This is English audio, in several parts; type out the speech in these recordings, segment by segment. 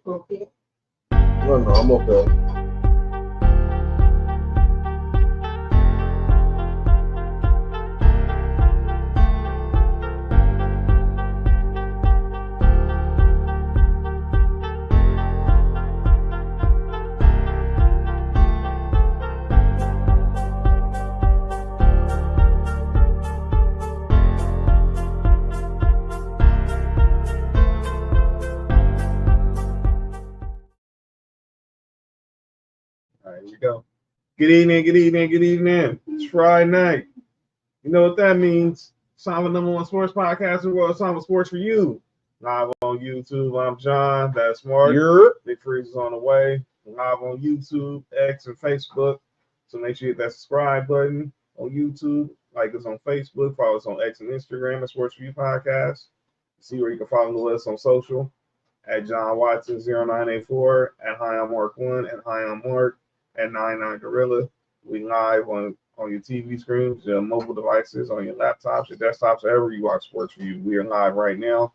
Okay. No, I'm okay. All right, here we go. Good evening, good evening, good evening. It's Friday night. You know what that means. It's time for the #1 sports podcast in the world. It's time for Sports for You. Live on YouTube. I'm John. That's Mark. Big Freeze is on the way. Live on YouTube, X, and Facebook. So make sure you hit that subscribe button on YouTube. Like us on Facebook. Follow us on X and Instagram at Sports for You Podcast. See where you can follow us on social at John Watson 0984, at Hi I'm Mark 1, and Hi I'm Mark at 99 Gorilla. We live on your TV screens, your mobile devices, on your laptops, your desktops, wherever you watch Sports for You. We are live right now.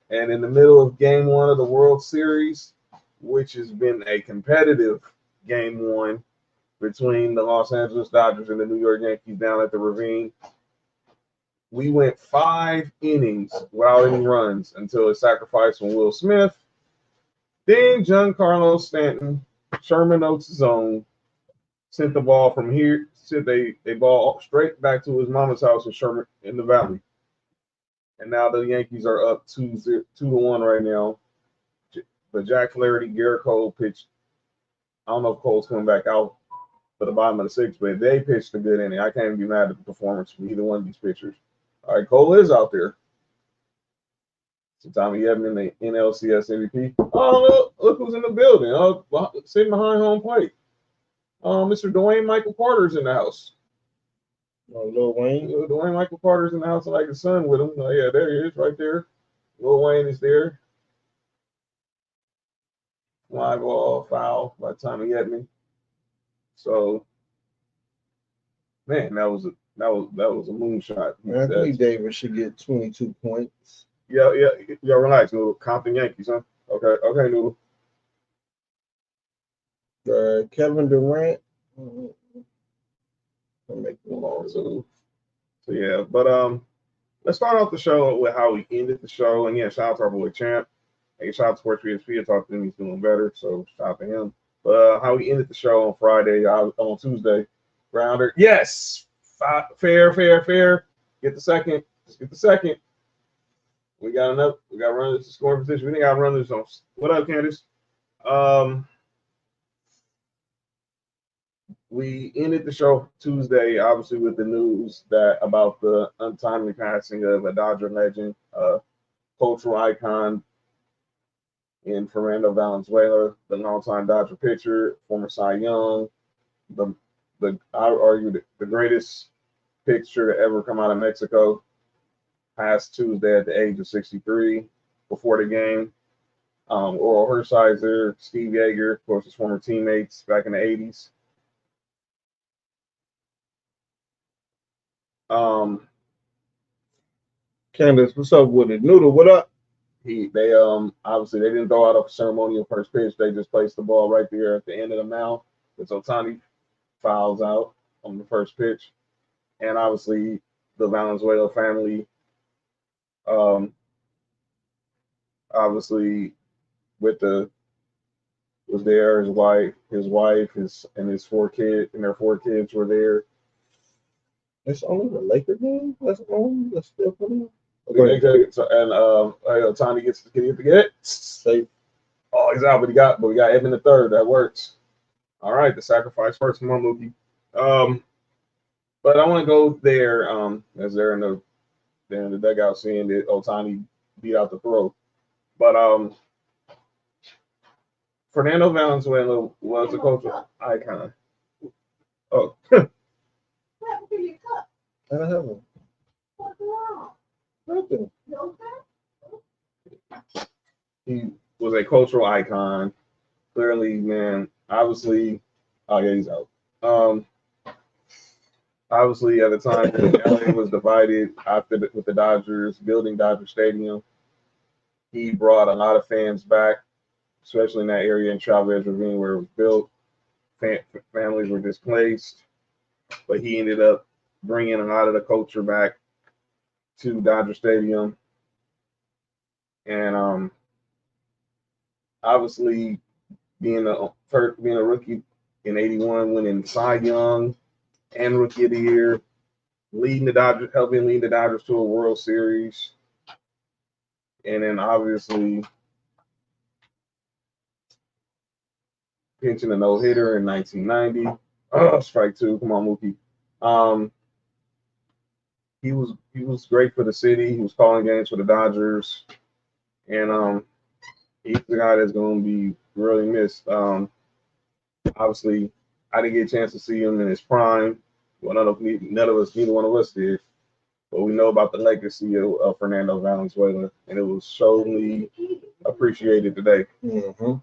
And in the middle of game one of the World Series, which has been a competitive game one between the Los Angeles Dodgers and the New York Yankees down at the Ravine. We went 5 innings without any runs until a sacrifice from Will Smith. Then Giancarlo Stanton, Sherman Oaks' zone, sent the ball from here, sent a ball straight back to his mama's house in Sherman in the Valley. And now the Yankees are up 2-1 right now. But Jack Flaherty, Garrett Cole pitched. I don't know if Cole's coming back out for the bottom of the 6th, but they pitched a good inning. I can't be mad at the performance from either one of these pitchers. All right, Cole is out there. So Tommy Edman, the NLCS MVP. Oh, look who's in the building. Sitting behind home plate. Mr. Dwayne Michael Carter's in the house. Lil Wayne. Dwayne Michael Carter's in the house like his son with him. Oh, yeah, there he is right there. Lil Wayne is there. Fly ball, foul by Tommy Edman. So, man, that was a moonshot. Anthony Davis should get 22 points. Yeah, relax, Noodle. Compton Yankees, huh? Okay, Noodle. Kevin Durant. Make them long too. So yeah, but let's start off the show with how we ended the show. And yeah, shout out to our boy Champ. Hey, shout out to Sports PSP. I talked to him, he's doing better. So shout out to him. But how we ended the show on Friday, on Tuesday. Grounder. Yes. Fair. Get the second. We got runners to scoring position. We didn't got runners on. What up, Candace? We ended the show Tuesday, obviously, with the news about the untimely passing of a Dodger legend, cultural icon in Fernando Valenzuela, the longtime Dodger pitcher, former Cy Young, I would argue the greatest pitcher to ever come out of Mexico. Passed Tuesday at the age of 63 before the game. Oral Hershiser, Steve Yeager, of course, his former teammates back in the 80s. Candace, what's up with it? Noodle, what up? They obviously they didn't throw out a ceremonial first pitch. They just placed the ball right there at the end of the mound. Because Ohtani fouls out on the first pitch. And obviously the Valenzuela family obviously was there, his wife, their 4 kids were there. It's only the Laker game? That's still coming up. Okay, and Ohtani gets to get it. Safe. Oh, he's out, but we got Edman the third. That works. All right, the sacrifice first. Come on, Mookie. But I want to go there as they're in the dugout seeing that Ohtani beat out the throw. But Fernando Valenzuela was a cultural icon. Oh. What happened to your cup? I don't have one. What's wrong? Nothing. You okay? He was a cultural icon. Clearly, man, obviously, he's out. Obviously, at the time when LA was divided with the Dodgers building Dodger Stadium, he brought a lot of fans back especially in that area in Chavez Ravine where it was built. Families were displaced, but he ended up bringing a lot of the culture back to Dodger Stadium, and obviously being a rookie in '81, winning Cy Young and Rookie of the Year, helping lead the Dodgers to a World Series, and then obviously pinching a no-hitter in 1990. Oh, strike two. Come on, Mookie. He was great for the city. He was calling games for the Dodgers, and he's the guy that's going to be really missed. Obviously, I didn't get a chance to see him in his prime. Well, neither one of us did. But we know about the legacy of Fernando Valenzuela, and it was sorely appreciated today. Mm-hmm.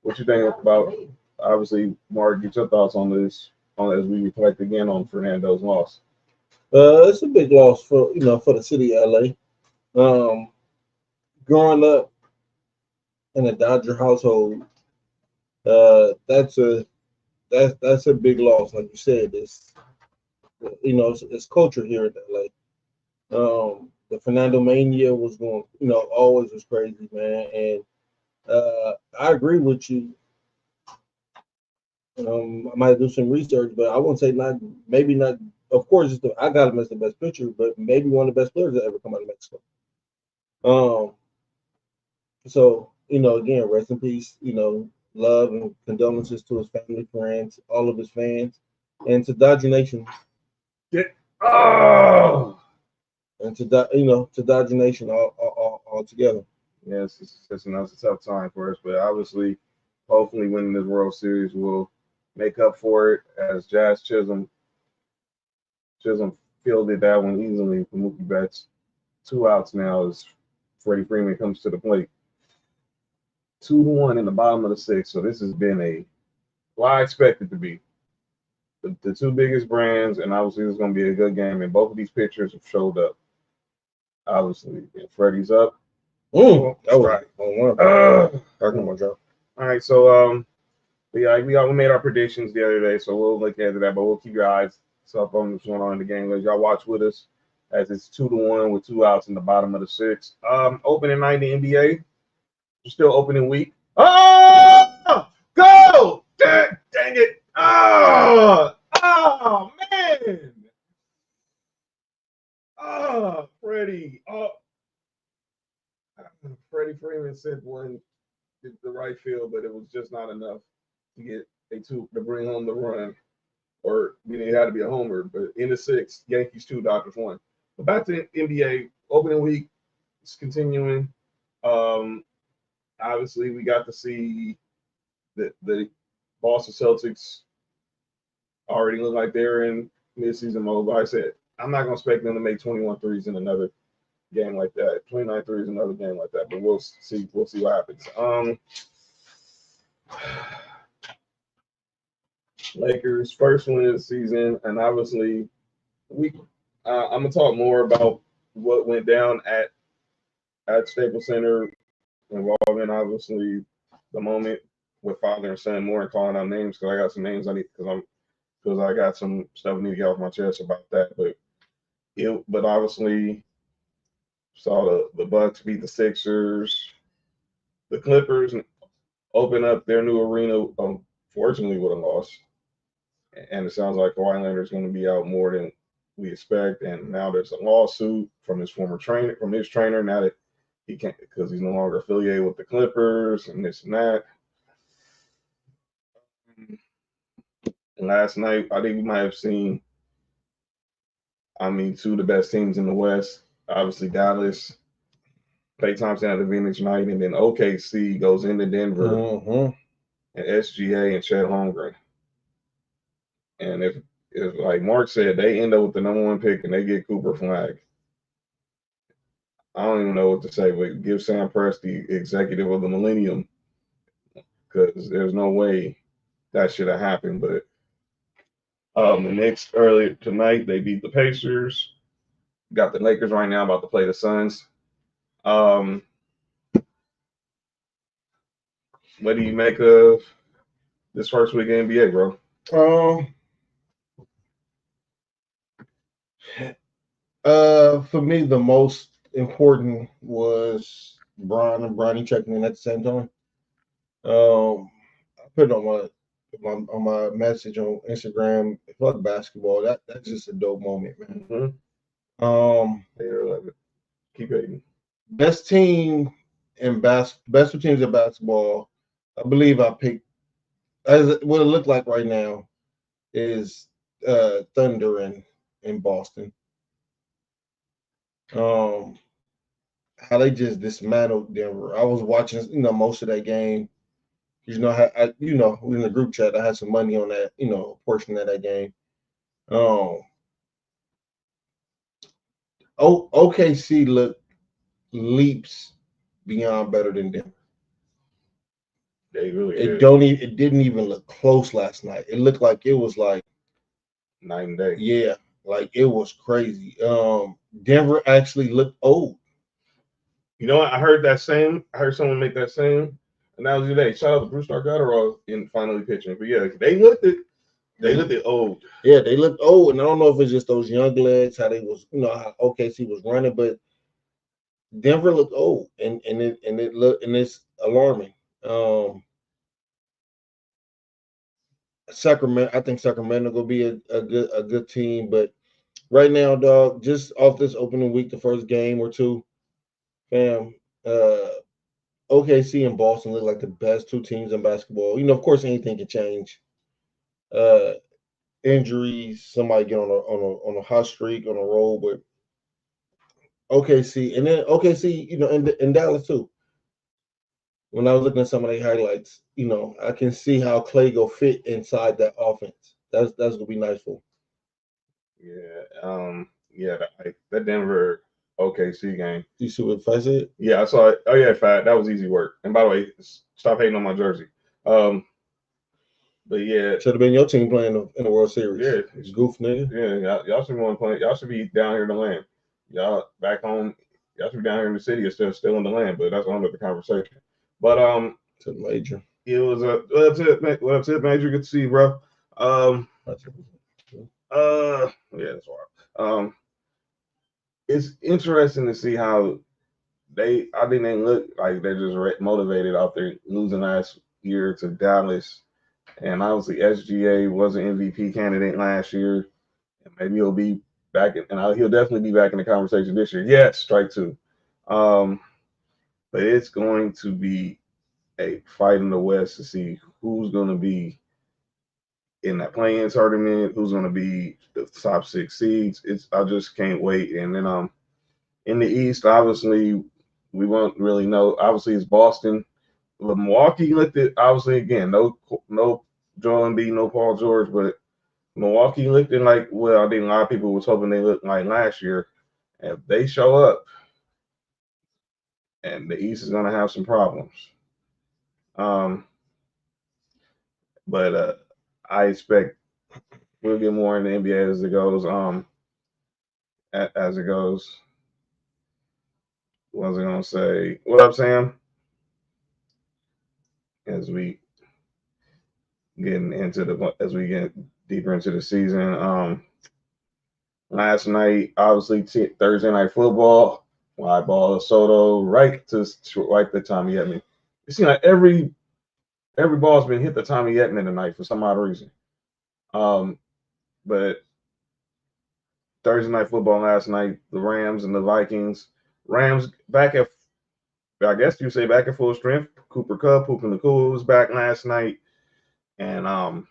What you think about? Obviously, Mark, get your thoughts on this as we reflect again on Fernando's loss. It's a big loss for for the city of LA. Growing up in a Dodger household, that's a big loss. Like you said, it's culture here in LA. The Fernando Mania was going, always was crazy, man. And I agree with you. I might do some research, but I won't say maybe not. Of course, I got him as the best pitcher, but maybe one of the best players that ever come out of Mexico. So again, rest in peace. Love and condolences to his family, friends, all of his fans, and to Dodger Nation. Oh, and to Dodger Nation all together. Yes, it's a tough time for us, but obviously, hopefully, winning this World Series will make up for it. As Jazz Chisholm fielded that one easily for Mookie Betts. 2 outs now as Freddie Freeman comes to the plate. 2-1 in the bottom of the sixth. So this has been what I expected to be. The two biggest brands, and obviously it's going to be a good game. And both of these pitchers have showed up. Obviously, and Freddie's up. That was right. All right, so we made our predictions the other day, so we'll look into that. But we'll keep your eyes up on what's going on in the game. As y'all watch with us, as it's 2-1 with 2 outs in the bottom of the sixth. Opening night in the NBA. We're still opening week. Oh, go! Dang it! Oh, man! Oh, Freddie! Oh, Freddie Freeman sent one to the right field, but it was just not enough to get to bring home the run. Or it had to be a homer. But in the sixth, Yankees 2, Dodgers 1. But back to NBA opening week. It's continuing. Obviously, we got to see the Boston Celtics already look like they're in mid-season mode. But I said, I'm not going to expect them to make 21 threes in another game like that. 29 threes in another game like that. But we'll see. We'll see what happens. Lakers first win of the season, and obviously, I'm gonna talk more about what went down at Staples Center, involving obviously the moment with father and son more and calling out names because I got some names I need because I got some stuff I need to get off my chest about that. But obviously saw the Bucks beat the Sixers, the Clippers open up their new arena. Unfortunately, with a loss, and it sounds like Kawhi Leonard is going to be out more than we expect. And now there's a lawsuit from his trainer, now that he can't because he's no longer affiliated with the Clippers and this and that. And last night, I think we might have seen, two of the best teams in the West. Obviously, Dallas, Klay Thompson at the Phoenix night, and then OKC goes into Denver, and SGA and Chet Holmgren. And if like Mark said, they end up with the number 1 pick and they get Cooper Flag, I don't even know what to say, but give Sam Presti executive of the millennium because there's no way that should have happened. But the Knicks earlier tonight, they beat the Pacers. Got the Lakers right now about to play the Suns. What do you make of this first week of NBA, bro? For me, the most important was Brian and Bronny checking in at the same time. I put it on my message on Instagram. Fuck basketball. That's just a dope moment, man. Mm-hmm. I love it. Keep hating. Best team in best two teams in basketball. I believe I picked as what it looked like right now is Thunder in Boston. Um, how they just dismantled Denver. I was watching, most of that game. In the group chat, I had some money on that, portion of that game. OKC looked leaps beyond better than Denver. They really It didn't even look close last night. It looked like it was like night and day. Yeah, like it was crazy. Denver actually looked old. You know what? I heard someone make that same analogy today. Shout out to Bruce Dargadarov in finally pitching. But yeah, they looked old. Yeah, they looked old, and I don't know if it's just those young legs, how they was, how OKC was running, but Denver looked old, and it's alarming. Sacramento, I think Sacramento will be a good team, but right now, dog, just off this opening week, the first game or two, fam, OKC and Boston look like the best two teams in basketball. Of course, anything can change. Injuries, somebody get on a hot streak, on a roll, but OKC, and then OKC, in Dallas too. When I was looking at some of their highlights, I can see how Clay go fit inside that offense. That's gonna be nice for him. Yeah, that Denver OKC game. You see what Fat said? Yeah, I saw it. Oh yeah, Fat, that was easy work. And by the way, stop hating on my jersey. But yeah, should have been your team playing in the World Series. Yeah, goof nigga. Yeah, y'all should be playing. Y'all should be down here in the land. Y'all back home. Y'all should be down here in the city or still in the land. But that's another conversation. But to Major. It was what up, Tip Major? Good to see you, bro. Yeah, that's wild. It's interesting to see how I think they look like they're just motivated after losing last year to Dallas. And obviously, SGA was an MVP candidate last year, and maybe he'll be back, he'll definitely be back in the conversation this year. Yes, strike two. But it's going to be a fight in the West to see who's going to be in that play-in tournament, who's going to be the top 6 seeds. I just can't wait. And then in the East, obviously, we won't really know. Obviously, it's Boston. But Milwaukee looked at, obviously, again, no Joel Embiid, no Paul George, but Milwaukee looked like, well, I think a lot of people was hoping they looked like last year. If they show up, and the East is going to have some problems. But I expect we'll get more in the NBA as it goes. As it goes. What was I going to say? What up, Sam? As we get deeper into the season. Last night, obviously, Thursday night football. Fly ball Soto right to the Tommy Edman. It seems like every ball's been hit the Tommy Edman tonight for some odd reason. But Thursday night football last night, the Rams and the Vikings. Rams back at, I guess you say back at full strength. Cooper Kupp, Puka Nacua was back last night, and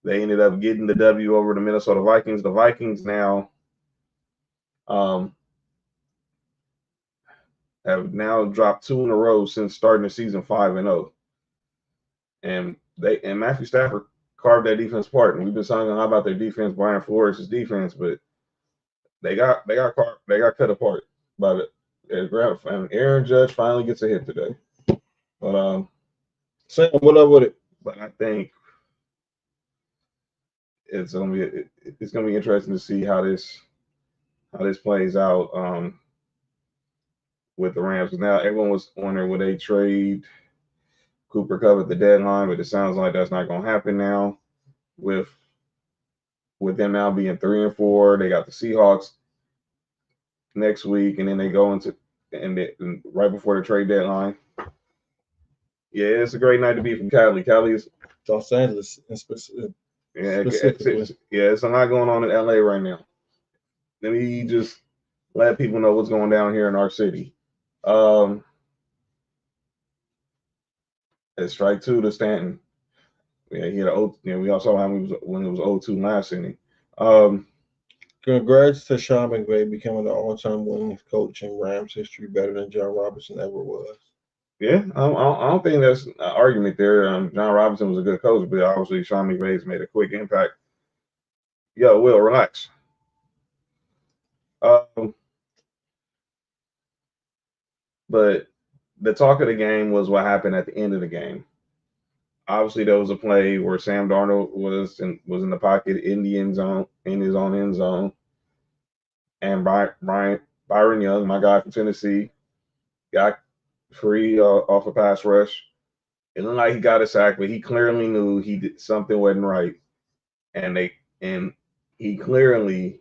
they ended up getting the W over the Minnesota Vikings. The Vikings now have now dropped 2 in a row since starting the season 5-0. And Matthew Stafford carved that defense apart. And we've been talking a lot about their defense, Brian Flores' defense, but they got cut apart by and Aaron Judge finally gets a hit today. But Sam, what up with it? But I think it's gonna be interesting to see how this plays out with the Rams. Now everyone was wondering, would they trade Cooper Kupp at the deadline, but it sounds like that's not going to happen now. With them now being 3-4, they got the Seahawks next week, and then they go into and right before the trade deadline. Yeah, it's a great night to be from Cali. Cali is Los Angeles in specifically. It's a lot going on in LA right now. Let me just let people know what's going down here in our city. It's strike 2 to Stanton. Yeah, he had we all saw how he was when it was 0-2 last inning. Congrats to Sean McVay becoming the all-time winningest coach in Rams history, better than John Robinson ever was. Yeah, I don't think that's an argument there. John Robinson was a good coach, but obviously Sean McVay's made a quick impact. Yo, Will, relax. But the talk of the game was what happened at the end of the game. Obviously, there was a play where Sam Darnold was in the pocket in the end zone, in his own end zone, and Byron Young, my guy from Tennessee, got free off a pass rush. It looked like he got a sack, but he clearly knew something wasn't right, and he clearly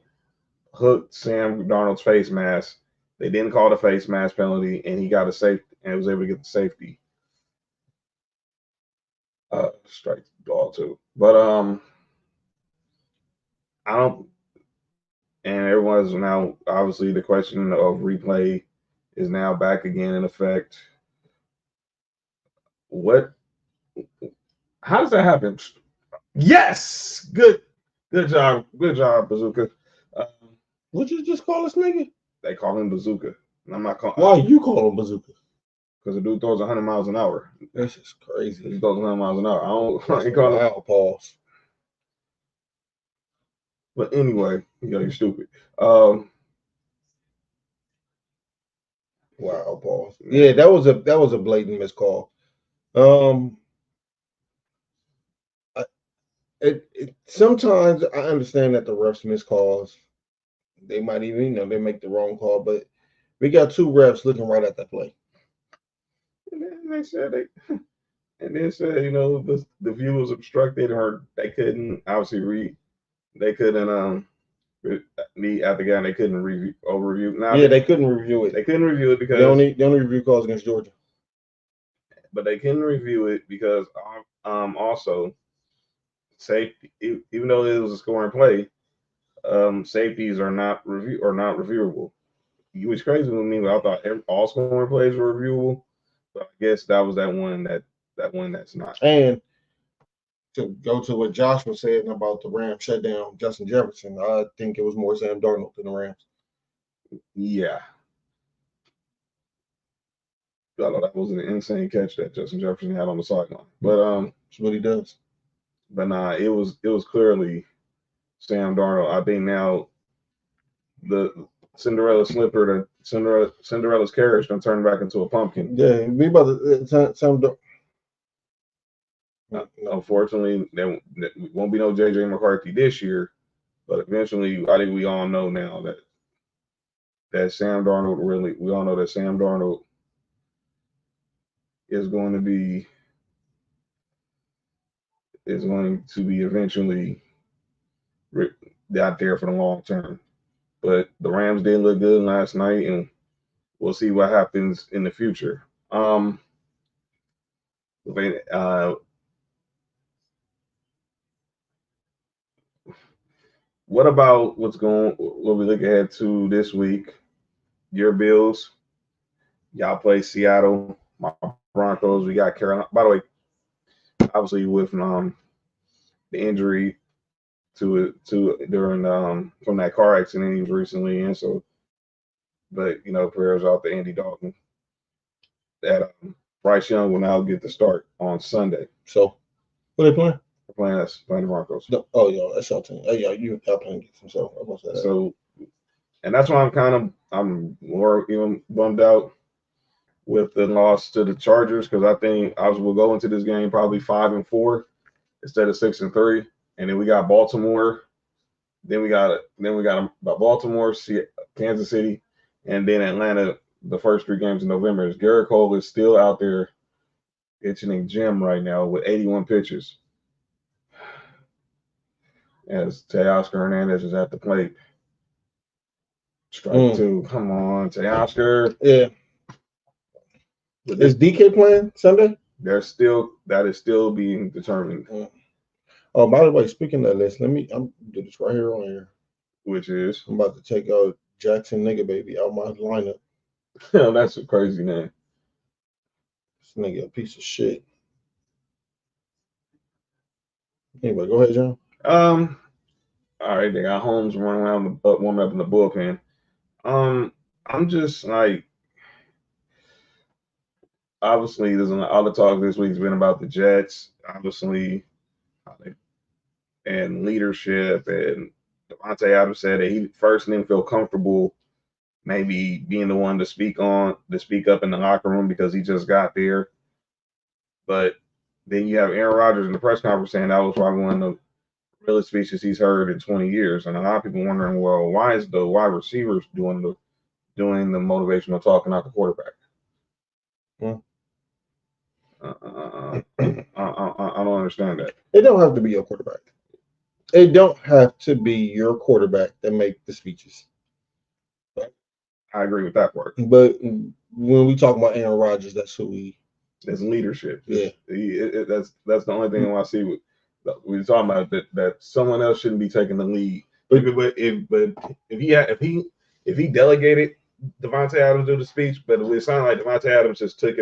hooked Sam Darnold's face mask. They didn't call the face mask penalty, and he got a safety and was able to get the safety. Strike ball too, but I don't. And everyone's now obviously the question of replay is now back again in effect. How does that happen? Yes, good job, Bazooka. What you just call this nigga? They call him Bazooka, and I'm not calling. Why you call him Bazooka? Because the dude throws 100 miles an hour. This is crazy. He throws 100 miles an hour. I ain't calling him pause. But anyway, you're stupid. Wow, pause. Yeah, that was a blatant miscall. Sometimes I understand that the refs miss calls. They might even, they make the wrong call, but we got 2 refs looking right at that play. And then they said the view was obstructed, or they couldn't obviously read. They couldn't at the game. They couldn't overreview. Now, yeah, they couldn't review it. They couldn't review it because they only review calls against Georgia. But they couldn't review it because also safety. Even though it was a scoring play, safeties are not reviewable. It was crazy with me, but I thought all scoring plays were reviewable. But I guess that was that one that's not. And to go to what Josh was saying about the Rams shut down Justin Jefferson, I think it was more Sam Darnold than the Rams. Yeah. I thought that was an insane catch that Justin Jefferson had on the sideline. But that's what he does. But nah, it was clearly Sam Darnold. I think now the Cinderella's carriage done turned back into a pumpkin. Yeah, we about to Sam Darnold. Unfortunately, there won't be no JJ McCarthy this year, but eventually, I think we all know now that Sam Darnold we all know that Sam Darnold is going to be eventually out there for the long term. But the Rams did look good last night, and we'll see what happens in the future. What about what we look ahead to this week? Your Bills, y'all play Seattle. My Broncos, we got Carolina. By the way, obviously with the injury to during from that car accident he was recently in, so but prayers out to Andy Dalton. That Bryce Young will now get the start on Sunday. So what are they playing? They're playing the Broncos. No, oh yeah, that's your team. Oh yeah, you help him get some stuff. So, and that's why I'm more even bummed out with the loss to the Chargers, because I think we'll go into this game probably 5-4 instead of 6-3, and then we got Baltimore, then we got Baltimore, Kansas City, and then Atlanta. The first 3 games in November. Garrett Cole is still out there. itching gym right now with 81 pitches. As Teoscar Hernandez is at the plate. Strike two. Come on, Teoscar. Yeah. Is DK playing Sunday? That is still being determined. Oh, by the way, speaking of this, I'm do this right here on here. Which is? I'm about to take out Jackson Nigga Baby out my lineup. That's a crazy name. This nigga a piece of shit. Anyway, go ahead, John. All right, they got Holmes running around warming up in the bullpen. I'm just like, obviously, there's all the talk this week's been about the Jets, obviously, and leadership. And Devontae Adams said that he first didn't feel comfortable maybe being the one to speak up in the locker room because he just got there. But then you have Aaron Rodgers in the press conference saying that was probably one of the realest speeches he's heard in 20 years. And a lot of people wondering, well, why is the wide receivers doing the motivational talk and not the quarterback? I don't understand that. It don't have to be your quarterback. It don't have to be your quarterback that make the speeches. I agree with that part. But when we talk about Aaron Rodgers, that's who we. It's leadership. Yeah, that's the only thing I see. We're talking about that someone else shouldn't be taking the lead. But if he delegated Devontae Adams to do the speech, but it sounded like Devontae Adams just took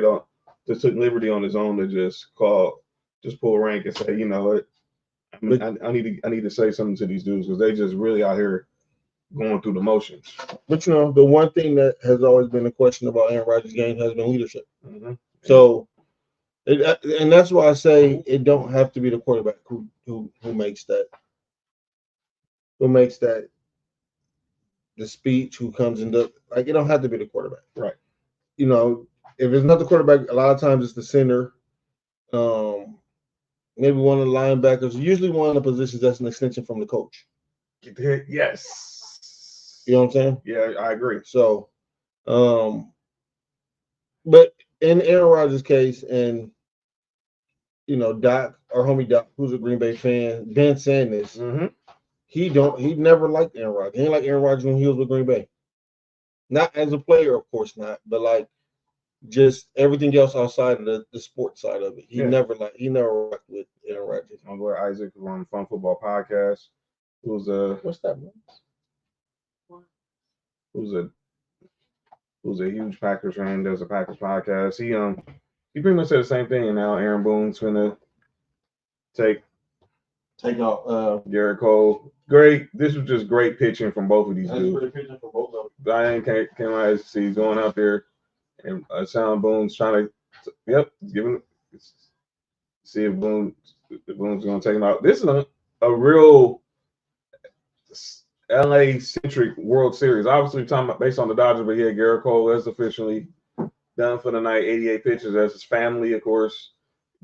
liberty on his own to just pull rank and say, you know what, I need to say something to these dudes because they just really out here going through the motions. But you know, the one thing that has always been a question about Aaron Rodgers' game has been leadership. Mm-hmm. So, and that's why I say it don't have to be the quarterback who makes that. Who makes that the speech? Who comes in it don't have to be the quarterback, right? You know, if it's not the quarterback, a lot of times it's the center. Maybe one of the linebackers. Usually one of the positions that's an extension from the coach. Yes. You know what I'm saying? Yeah, I agree. So, but in Aaron Rodgers' case, and you know, Doc, our homie Doc, who's a Green Bay fan, been saying this. Mm-hmm. He never liked Aaron Rodgers. He didn't like Aaron Rodgers when he was with Green Bay. Not as a player, of course not, but like just everything else outside of the sports side of it. He never rocked with Aaron Rodgers. My boy Isaac on Fun Football Podcast, who's what's that, man? Who's a huge Packers fan, does a Packers podcast. He pretty much said the same thing, and now Aaron Boone's gonna take out Garrett Cole. Great. This was just great pitching from both of these dudes. Great pitching from both of them. Diane came out to see going out there, and Sean Boone's trying to give him see if Boone's gonna take him out. This is a real LA centric World Series. Obviously, we're talking about based on the Dodgers, but yeah, Garrett Cole is officially done for the night. 88 pitches. That's his family, of course.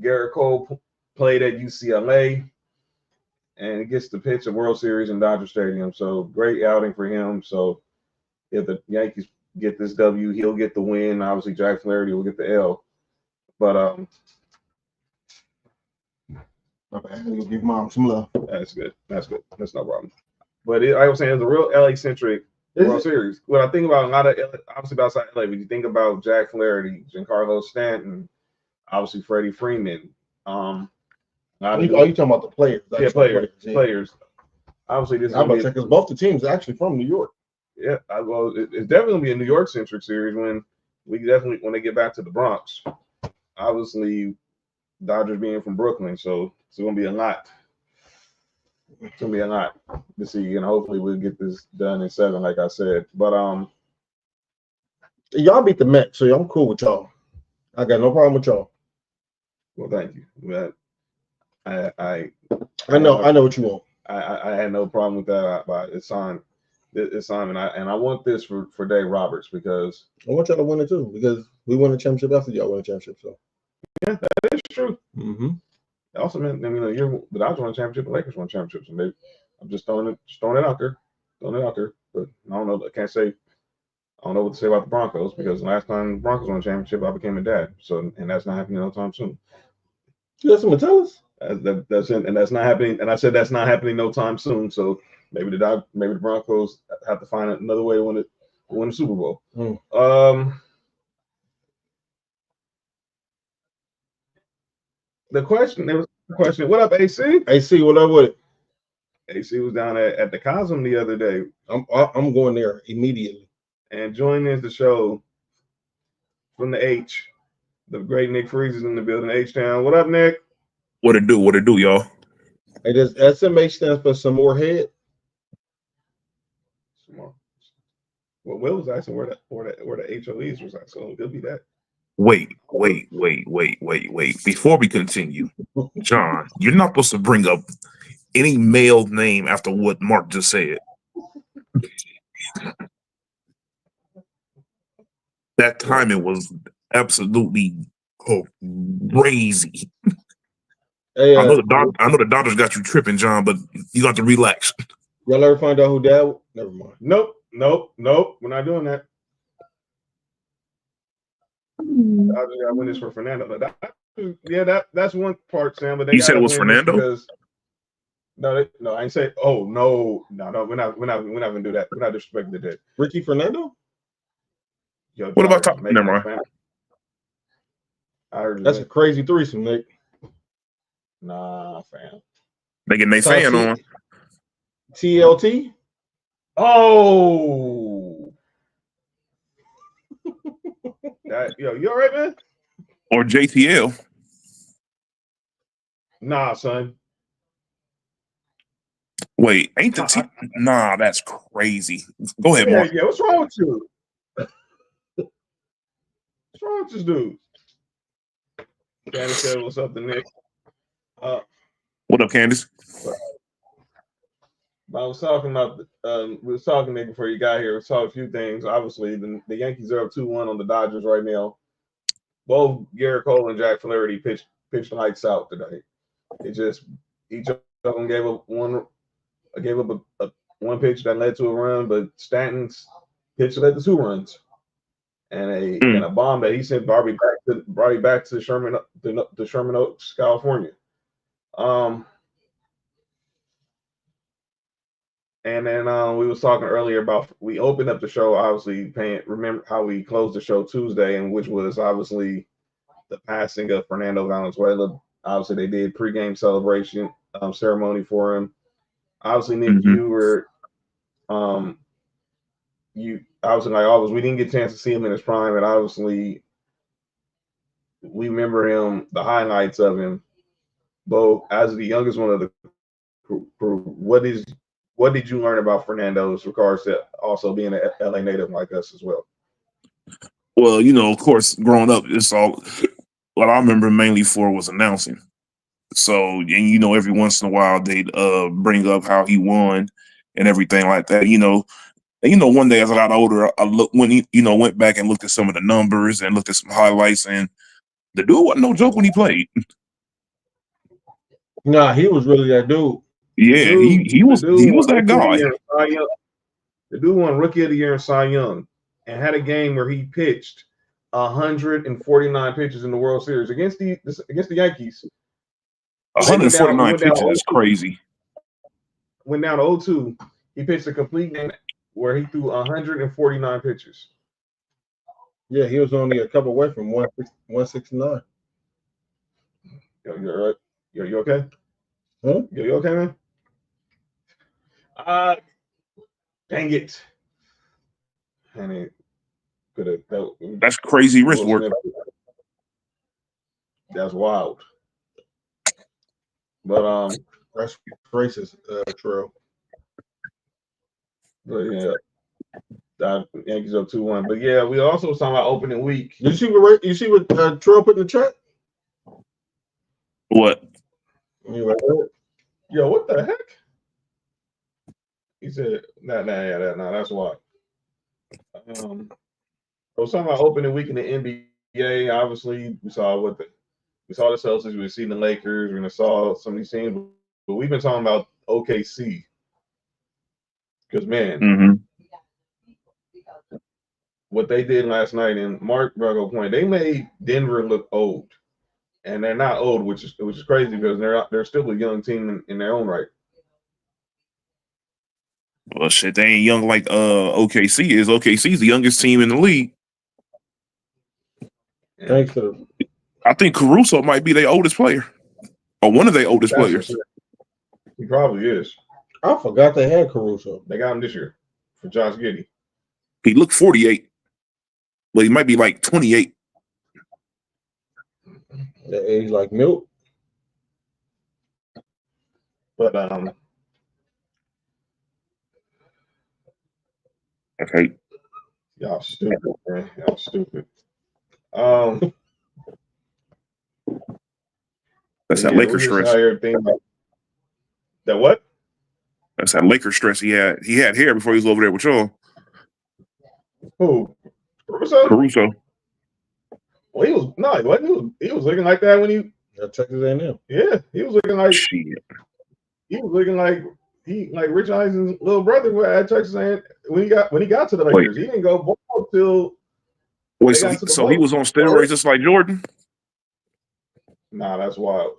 Garrett Cole played at UCLA, and he gets to pitch a World Series in Dodger Stadium. So great outing for him. So if the Yankees get this W, he'll get the win. Obviously, Jack Flaherty will get the L. But my bad. You'll give Mom some love. That's good. That's no problem. But I was saying it's a real LA centric World Series. When I think about a lot of obviously outside LA, when you think about Jack Flaherty, Giancarlo Stanton, obviously Freddie Freeman. Are you talking about the players? Yeah, players. Obviously, this is because both the teams are actually from New York. Yeah, well, it's definitely gonna be a New York centric series when they get back to the Bronx. Obviously, Dodgers being from Brooklyn, so it's gonna be a lot. It's gonna be a lot to see, and hopefully we'll get this done in 7, like I said. But y'all beat the Mets, so I'm cool with y'all. I got no problem with y'all. Well, thank you. But I know what you want. I had no problem with that. But it's on, and I want this for Dave Roberts because I want y'all to win it too because we won a championship after y'all won a championship. So yeah, that is true. Mm-hmm. Also, man, I mean, the Dodgers won a championship, the Lakers won championships, and I'm just throwing it out there. But I don't know. I can't say I don't know what to say about the Broncos because the last time the Broncos won a championship, I became a dad. So, and that's not happening no time soon. You got something to tell us? That's it, and that's not happening. And I said that's not happening no time soon. So maybe the Broncos have to find another way to win the Super Bowl. There was a question. What up, AC? AC, what up with it? AC was down at the Cosm the other day. I'm going there immediately. And joining the show from the H, the great Nick Freeze is in the building. H-Town. What up, Nick? What it do, y'all? Hey, does SMH stands for some more head? Some more. Well, Will was asking where the HOEs was at, so it'll be that. Wait. Before we continue, John, you're not supposed to bring up any male name after what Mark just said. That timing was absolutely crazy. Hey, I know the doctors got you tripping, John, but you got to relax. Y'all ever find out who Dad? Never mind. Nope. We're not doing that. I just got to win this for Fernando. That's one part, Sam. But You said it was Fernando? Because no, I ain't say. Oh no, we're not gonna do that. We're not disrespecting the dead. Ricky Fernando? Yo, what about talking? Never mind. I heard that's a crazy threesome, Nick. Nah, fam. They getting their fan on. TLT? Oh. Yo, you all right, man? Or JTL? Nah, son. Wait, ain't the nah? That's crazy. Go ahead, Mark. Yeah, what's wrong with you? What's wrong with this dude? Candace said, "What's up, to Nick?" What up, Candace? I was talking about we was talking, Nick, before you got here. We saw a few things. Obviously, the Yankees are up 2-1 on the Dodgers right now. Both Garrett Cole and Jack Flaherty pitched lights out today. It just each of them gave up one pitch that led to a run, but Stanton's pitch led to 2 runs, and a bomb that he sent Barbie back to Sherman Oaks, California. And then we was talking earlier about we opened up the show, obviously remember how we closed the show Tuesday, and which was obviously the passing of Fernando Valenzuela. Obviously, they did pregame celebration ceremony for him. Obviously, Nick, you were you obviously like always. We didn't get a chance to see him in his prime, and obviously we remember him, the highlights of him. Bo, as the youngest one of the crew, what did you learn about Fernando as regards to also being an LA native like us as well? Well, of course, growing up, it's all what I remember mainly for was announcing. So, and every once in a while they'd bring up how he won and everything like that. And one day as I got older, I went back and looked at some of the numbers and looked at some highlights, and the dude wasn't no joke when he played. Nah, he was really that dude. Yeah, he was that guy. The dude won Rookie of the Year in Cy Young and had a game where he pitched 149 pitches in the World Series against the Yankees. 149 pitches is crazy. Went down to 0-2. He pitched a complete game where he threw 149 pitches. Yeah, he was only a couple away from 169. You're right. You okay? Huh? You okay, man? Dang it. And it could have. That's crazy wrist work. That's wild. But that's racist, True. But yeah, Yankees up 2-1. But yeah, we also was talking about opening week. Did you see what True put in the chat? What? Yo, what the heck? He said, nah, that's why. I was talking about opening week in the NBA. Obviously, we saw the Celtics, we've seen the Lakers, we're gonna saw some of these teams, but we've been talking about OKC. Because man, what they did last night, and Mark Brago point, they made Denver look old, and they're not old, which is crazy because they're still a young team in their own right. Well, shit, they ain't young like OKC is. OKC's the youngest team in the league. Thanks to I think Caruso might be their oldest player, or one of their oldest That's players. He probably is. I forgot they had Caruso. They got him this year for Josh Giddey. He looked 48, but he might be like 28. The age like milk. But Okay, y'all stupid, man. Y'all stupid. that's that yeah, Laker we just stress. out here thinking about that what? That's that Laker stress he had. He had hair before he was over there with y'all. Who? Caruso? Caruso. Well, he was no, he wasn't. He was looking like that when he. At Texas A&M. Yeah, he was looking like Shit. he was looking like Rich Eisen's little brother at Texas A&M when he got to the Lakers. He didn't go ball till. Wait, so he was on steroids just like Jordan? Nah, that's wild.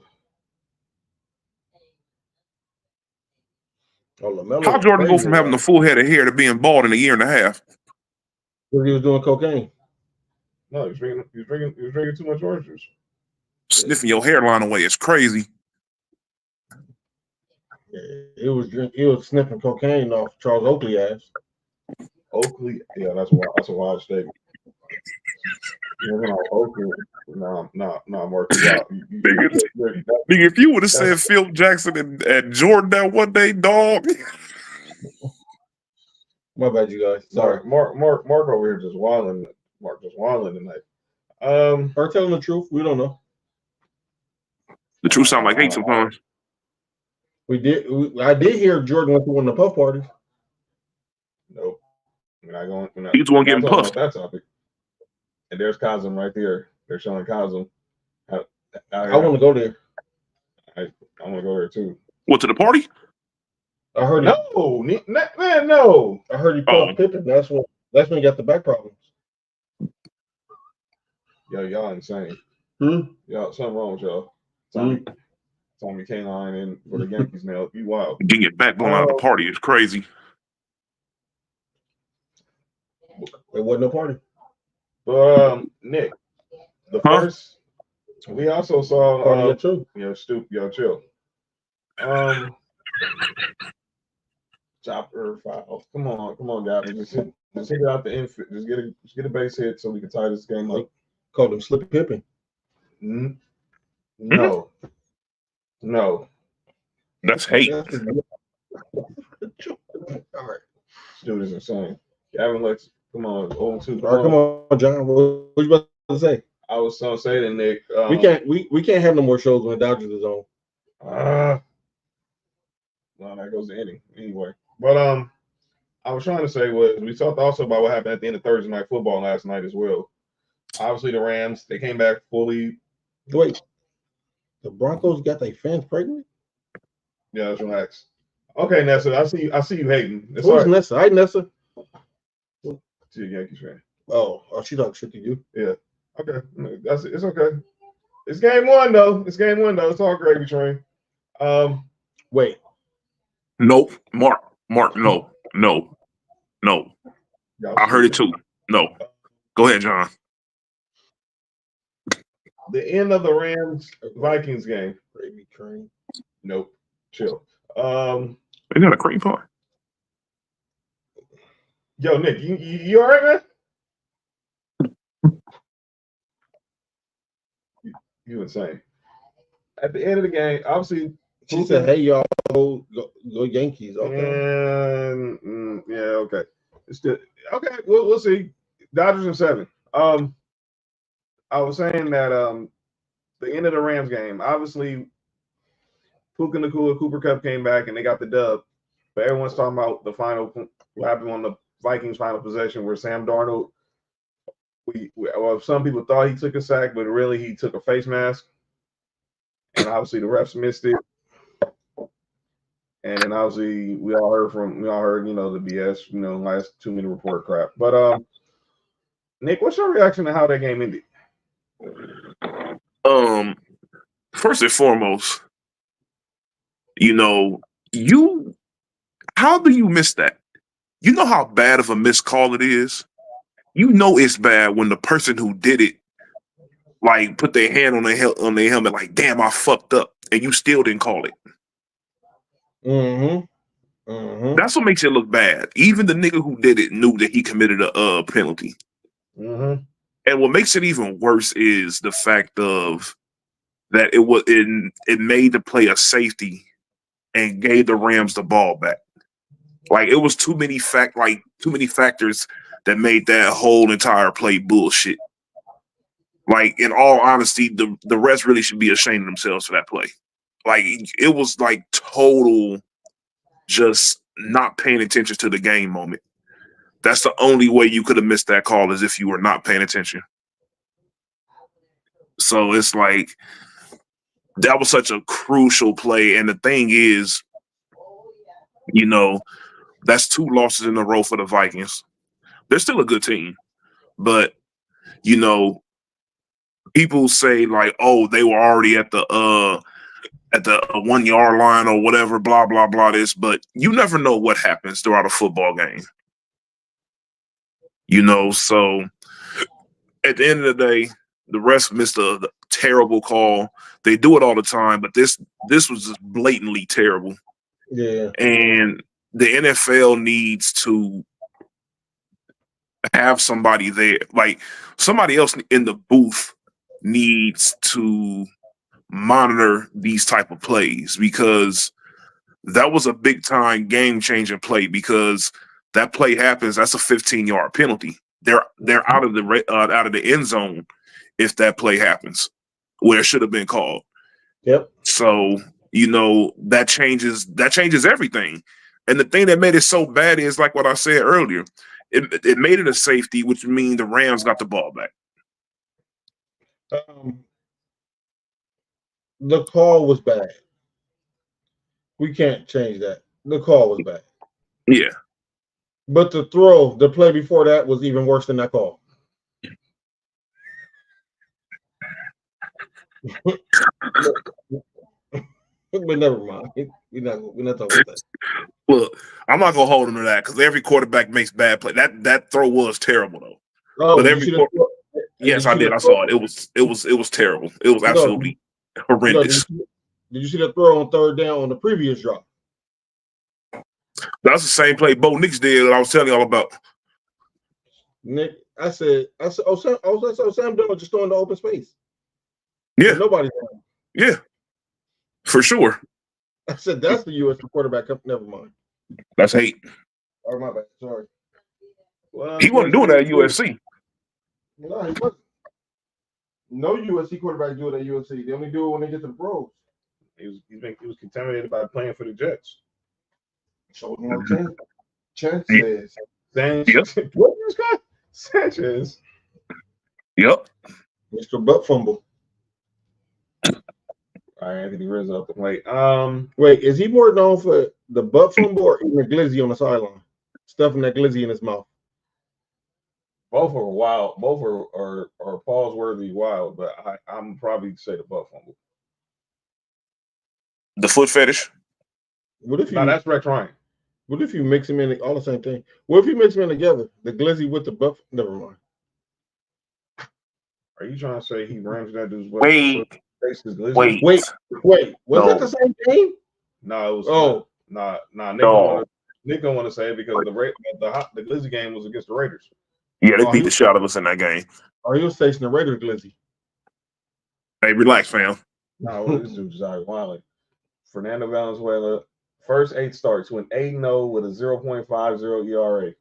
Oh, LaMelo How was Jordan go crazy, from having a full head of hair to being bald in a year and a half? because he was doing cocaine. No, he was drinking too much orange juice. Sniffing your hairline away. It's crazy. He was sniffing cocaine off Charles Oakley ass. Oakley, yeah, that's wild. That's a wild statement. No, Oakley, no, Mark. Nigga, if you would have said Phil Jackson and Jordan that one day, dog. My bad, you guys. Sorry. Mark over here just wilding. Mark just wilding tonight. Or telling the truth, we don't know. The truth sound like hate sometimes. I did hear Jordan went to one of the puff parties. Nope. We're not going. He's the one getting puffed. That topic. And there's Cosm right there. They're showing Cosm. I want to go there. I want to go there too. What, to the party? I heard man, no. I heard he pulled Pippen. That's when he got the back problems. Yo, y'all insane. Y'all, something wrong with y'all. Tommy K-line in for the Yankees now. You wild. Getting your back blown out of the party is crazy. There wasn't no party. But Nick, the first we also saw party too. Chill. Chopper foul. Come on, guys. Just hit it out the infield. Just get a base hit so we can tie this game up. Called him Slippy Pippen. No. That's hate. All right. Dude is insane. Gavin Lex, come on, 0-2. All right, come on, John. What you about to say? I was gonna say to Nick, we can't have no more shows when Dodgers is on. Well, that goes to anyway. But I was trying to say we talked also about what happened at the end of Thursday night football last night as well. Obviously, the Rams, they came back fully. Wait, the Broncos got their fans pregnant? Yeah, let's relax. Okay, Nessa, I see you hating. Who's right. Nessa? Hi, Nessa. She's a Yankees fan. Oh, she talking shit to you? Yeah. Okay, it's okay. It's game one though. It's all gravy train. Wait. Nope. Mark, no. I heard it too. No. Go ahead, John. The end of the Rams-Vikings game. Gravy train. Nope. Chill. They got a cream pie. Yo, Nick, you all right, man? You insane. At the end of the game, obviously, she said, "Hey, y'all, go Yankees." Okay. Yeah. Okay. It's still okay. We'll see. Dodgers in 7. I was saying that the end of the Rams game, obviously, Puka Nacua, Cooper Kupp came back and they got the dub. But everyone's talking about the final, what happened on the Vikings' final possession, where Sam Darnold. Some people thought he took a sack, but really he took a face mask. And obviously the refs missed it. And then obviously we all heard, the BS, last 2-minute report crap. But Nick, what's your reaction to how that game ended? First and foremost, how do you miss that? You know how bad of a missed call it is? You know it's bad when the person who did it like put their hand on their helmet, like, damn, I fucked up, and you still didn't call it. That's what makes it look bad. Even the nigga who did it knew that he committed a penalty. And what makes it even worse is the fact of that it made the play a safety and gave the Rams the ball back. Like it was too many factors that made that whole entire play bullshit. Like in all honesty, the refs really should be ashamed of themselves for that play. Like it was like total just not paying attention to the game moment. That's the only way you could have missed that call, is if you were not paying attention. So it's like that was such a crucial play. And the thing is, that's 2 losses in a row for the Vikings. They're still a good team, but people say like, oh, they were already at the 1 yard line or whatever, blah blah blah. This, but you never know what happens throughout a football game. So at the end of the day, the refs missed a terrible call. They do it all the time, but this was just blatantly terrible. Yeah. And the NFL needs to have somebody there, like somebody else in the booth needs to monitor these type of plays, because that was a big time game changing play. Because that play happens, that's a 15-yard penalty. They're out of the end zone if that play happens where it should have been called. Yep. So that changes everything. And the thing that made it so bad is, like what I said earlier, it made it a safety, which means the Rams got the ball back. The call was bad. We can't change that. The call was bad. Yeah. But the play before that was even worse than that call. But never mind. We're not talking about that. Well, I'm not gonna hold him to that, because every quarterback makes bad play. That throw was terrible though. Oh, but yes, I did. I saw it. It was terrible. It was absolutely horrendous. Did you see the throw on 3rd down on the previous drop? That's the same play Bo Nix did that I was telling you all about. Nick, I said, Sam Darnold just throwing the open space. Yeah, nobody's down. Yeah, for sure. I said that's the U.S. quarterback. Never mind. That's hate. Oh, my bad. Sorry. Well, he wasn't doing that at USC. No, he wasn't. No USC quarterback do it at USC. They only do it when they get to the pros. He was contaminated by playing for the Jets. So Sanchez. Yep. What is that? Sanchez. Yep. Mr. Butt Fumble. All right, Anthony Rizzo up the plate. Wait, is he more known for the butt fumble or eating a glizzy on the sideline? Stuffing that glizzy in his mouth. Both are wild. Both are pause worthy wild, but I'm probably say the butt fumble. The foot fetish. What if you? No, that's Rex Ryan. What if you mix them in all the same thing? What if you mix them in together? The glizzy with the butt. Never mind. Are you trying to say he rams that dude's butt? Wait. Was that the same game? No, it was. Oh, Nick don't want to say it because the glizzy game was against the Raiders. Yeah, they beat the shit out of us in that game. Are you facing the Raiders glizzy? Hey, relax, fam. No, this dude's out wilding. Fernando Valenzuela, first 8 starts, went 8-0 with a 0.50 ERA.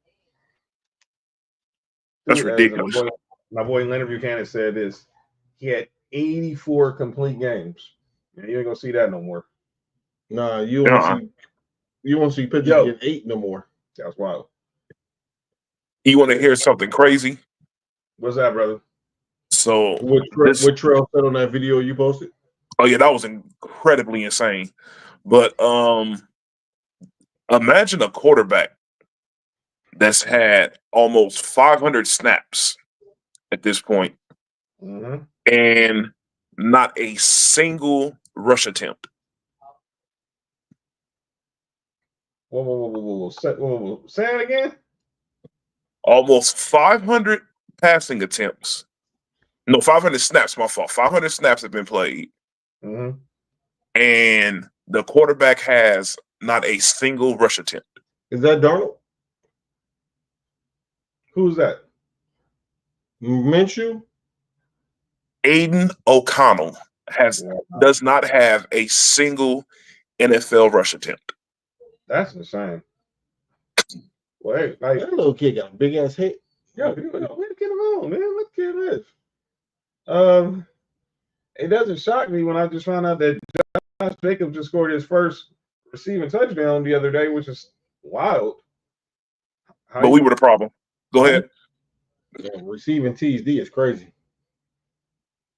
That's ridiculous. My boy Leonard Buchanan said this. He had 84 complete games. Man, you ain't gonna see that no more. Nah, you won't see pitchers get 8 no more. That's wild. You want to hear something crazy? What's that, brother? So what Trail said on that video you posted? Oh yeah, that was incredibly insane. But imagine a quarterback that's had almost 500 snaps at this point, Mm-hmm. and not a single rush attempt. Whoa. Say it again. Almost 500 passing attempts. No, 500 snaps. My fault. 500 snaps have been played, Mm-hmm. and the quarterback has not a single rush attempt. Is that Darnold? Who's that? Minshew? Aiden O'Connell does not have a single NFL rush attempt. That's insane. Wait, like That little kid got a big ass head. yo, get him on, man. Look at this. It doesn't shock me when I just found out that Josh Jacobs just scored his first receiving touchdown the other day, which is wild. But we were the problem. Go ahead. Yeah, receiving TSD is crazy.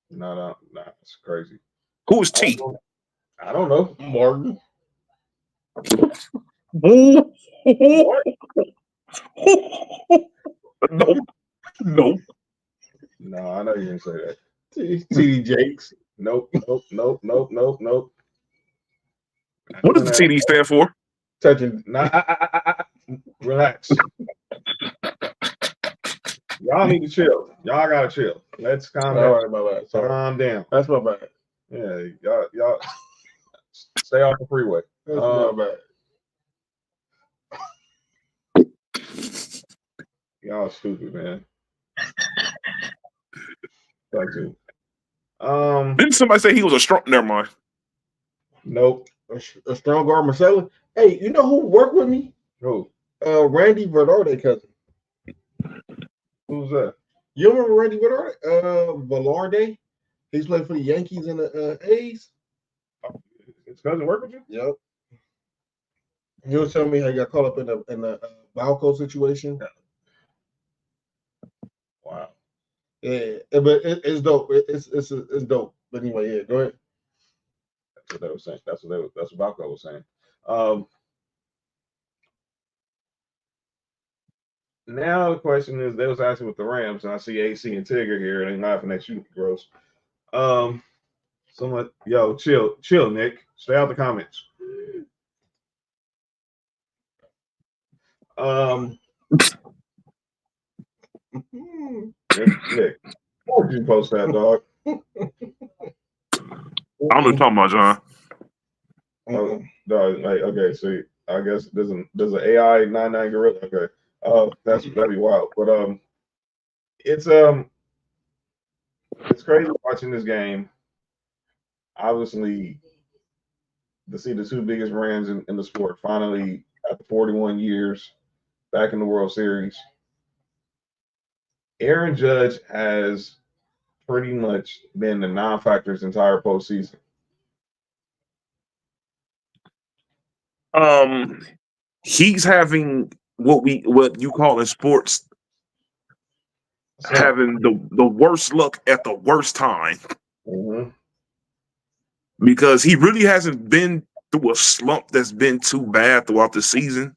No, it's crazy. Who is T? I don't know. Martin. No. No, I know you didn't say that. TD Jakes. Nope. What does the TD stand for? Touching. Relax. Y'all need to chill. Y'all gotta chill. Let's calm down. All right, my bad. Sorry. Calm down. That's my bad. Yeah, y'all stay off the freeway. That's my bad. Y'all stupid, man. Like to. Didn't somebody say he was a strong? Never mind. Nope. A strong guard, Marcelo. Hey, you know who worked with me? Who? Randy Velarde cousin. Who's that? You remember Randy Velarde? Velarde. He's played for the Yankees and the A's. His cousin work with you? Yep. He was telling me how he got caught up in the Balco situation. Wow. Yeah, but it's dope. It's dope. But anyway, yeah, go ahead. That's what they were saying. That's what Balco was saying. Now the question is, they was asking with the Rams, and I see AC and Tigger here, and they laughing at you, gross. Someone, yo, chill, Nick. Stay out the comments. Nick, why would you post that, dog? I don't know what you're talking about, John. Oh, dog, like, okay, so I guess there's an AI 99 gorilla. Okay, that'd be wild. But it's crazy watching this game. Obviously, to see the two biggest brands in the sport finally, after 41 years, back in the World Series. Aaron Judge has pretty much been the non-factor his entire postseason. He's having what you call in sports having the worst luck at the worst time. Mm-hmm. Because he really hasn't been through a slump that's been too bad throughout the season.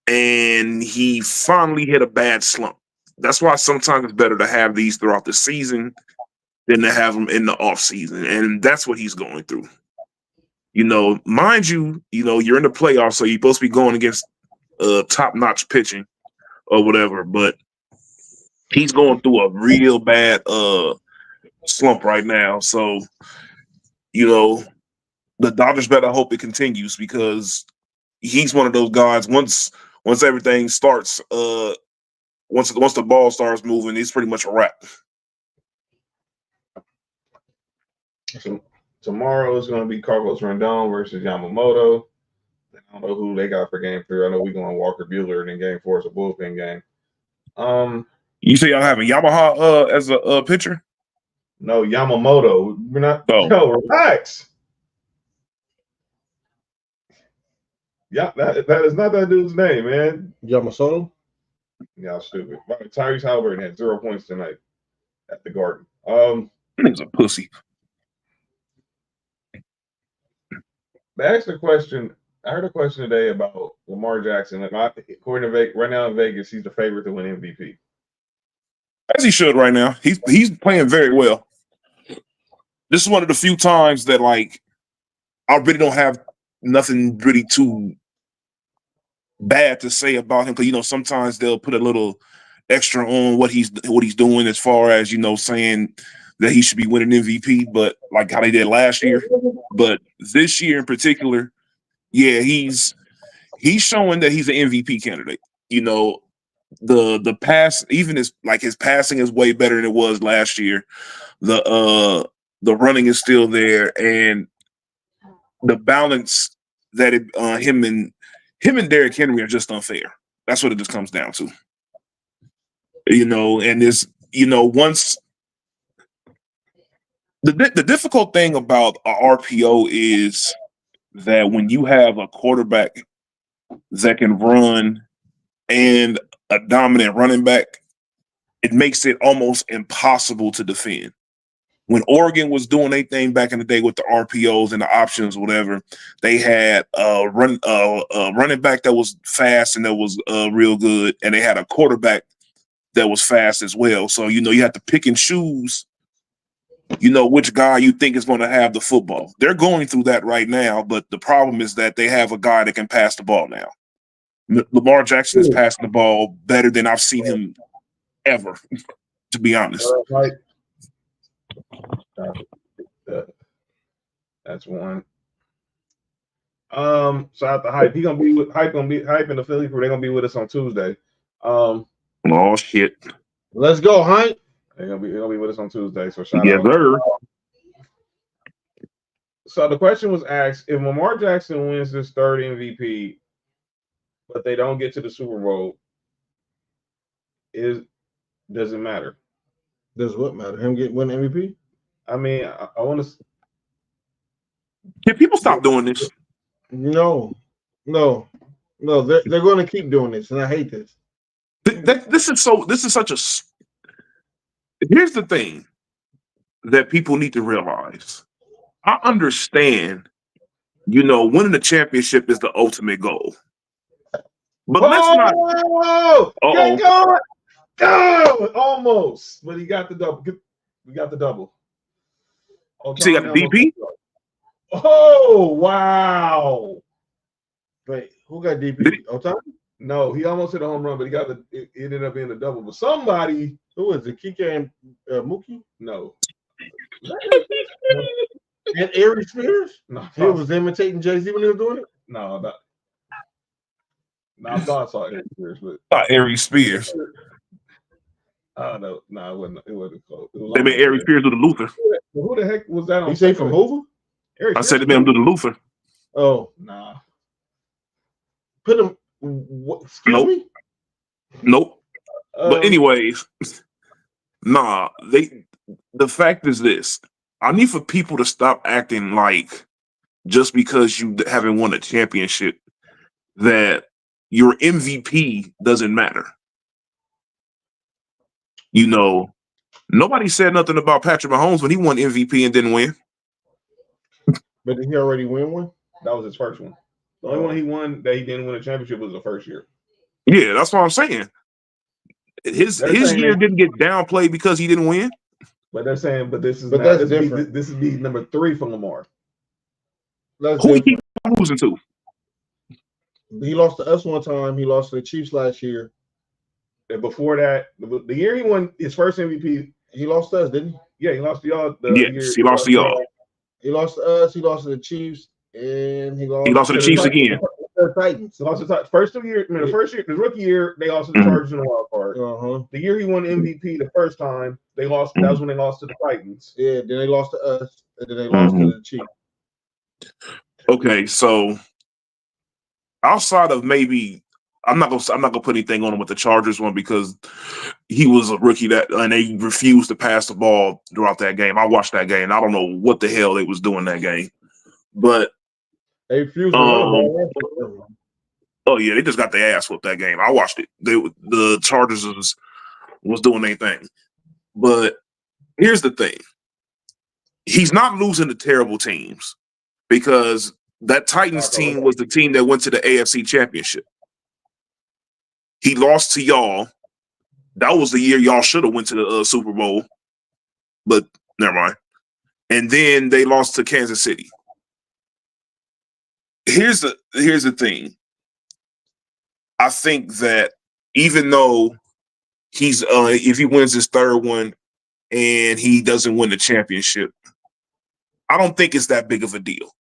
And he finally hit a bad slump. That's why sometimes it's better to have these throughout the season than to have them in the off season. And that's what he's going through. You know, mind you, you're in the playoffs, so you're supposed to be going against top-notch pitching or whatever, but he's going through a real bad slump right now. So, the Dodgers better hope it continues, because he's one of those guys. Once everything starts, once the ball starts moving, it's pretty much a wrap. So tomorrow is going to be Carlos Rendon versus Yamamoto. I don't know who they got for game 3. I know we're going Walker Buehler, and then game 4 is a bullpen game. You say y'all having Yamaha as a pitcher? No, Yamamoto. We're not. Oh. Yo, relax. Yeah, that is not that dude's name, man. Yamamoto. Y'all stupid. Tyrese Halliburton had 0 points tonight at the Garden. He's a pussy. They asked a question. I heard a question today about Lamar Jackson. According to Vegas, right now in Vegas, he's the favorite to win MVP. As he should right now. He's playing very well. This is one of the few times that like I really don't have nothing really too bad to say about him, because sometimes they'll put a little extra on what he's doing as far as saying that he should be winning MVP, but like how they did last year. But this year in particular, yeah, he's showing that he's an MVP candidate. The pass, even his passing is way better than it was last year. The running is still there, and the balance that him and Derrick Henry are just unfair. That's what it just comes down to. And this, once the difficult thing about a RPO is that when you have a quarterback that can run and a dominant running back, it makes it almost impossible to defend. When Oregon was doing their thing back in the day with the RPOs and the options, whatever, they had a running back that was fast and that was real good, and they had a quarterback that was fast as well. So you have to pick and choose, which guy you think is going to have the football. They're going through that right now, but the problem is that they have a guy that can pass the ball now. Lamar Jackson is passing the ball better than I've seen him ever, to be honest. That's one. So out the hype, gonna be hype in the Philly crew. They're gonna be with us on Tuesday. Oh shit! Let's go, Hype. They're gonna be with us on Tuesday. So shout out. Sir. So the question was asked: if Lamar Jackson wins his third MVP, but they don't get to the Super Bowl, does it matter? Does what matter? Him win MVP? I mean, I want to. Can people stop doing this? No. They're going to keep doing this, and I hate this. This is such a. Here's the thing that people need to realize. I understand, winning the championship is the ultimate goal. But let's not. Go! Almost, but he got the double. We got the double. So you got the DP? Oh, wow. Wait, who got DP? Otani? No, he almost hit a home run, but it ended up being a double. But somebody. Who is it? Kike and Mookie? No. And Ari Spears? No. He was imitating Jay-Z when he was doing it? No, not. No, I thought I saw Ari Spears, but. Not Ari Spears. No, it wasn't close. They made Ari Spears do the Luther. Who the heck was that on? You say from Hoover? I said they made him do the Luther. Oh. Nah. Put him. Excuse me? Nope. But anyways, the fact is this. I need for people to stop acting like just because you haven't won a championship that your MVP doesn't matter. Nobody said nothing about Patrick Mahomes when he won MVP and didn't win. But did he already win one? That was his first one. The only one he won that he didn't win a championship was the first year. Yeah, that's what I'm saying. His year didn't get downplayed because he didn't win. But they're saying, that's different. This is number 3 for Lamar. Who he keep losing to? He lost to us one time. He lost to the Chiefs last year. And before that, the year he won his first MVP, he lost to us, didn't he? Yeah, he lost to y'all. He lost to y'all. He lost to us. He lost to the Chiefs, and he lost to the Chiefs again. The Titans. He lost to the first 2 years. The first year, his rookie year, they lost to the Chargers in the wild card. The year he won MVP the first time, they lost. That was when they lost to the Titans. Yeah, then they lost to us, and then they lost to the Chiefs. Okay, so outside of maybe. I'm not gonna put anything on him with the Chargers one because he was a rookie and they refused to pass the ball throughout that game. I watched that game. I don't know what the hell they was doing that game, but they refused to run the ball. Oh yeah, they just got their ass whooped that game. I watched it. The Chargers was doing their thing, but here's the thing: he's not losing to terrible teams because that Titans team was the team that went to the AFC Championship. He lost to y'all. That was the year y'all should have went to the Super Bowl, but never mind. And then they lost to Kansas City. Here's the thing. I think that even though he's if he wins his third one and he doesn't win the championship, I don't think it's that big of a deal.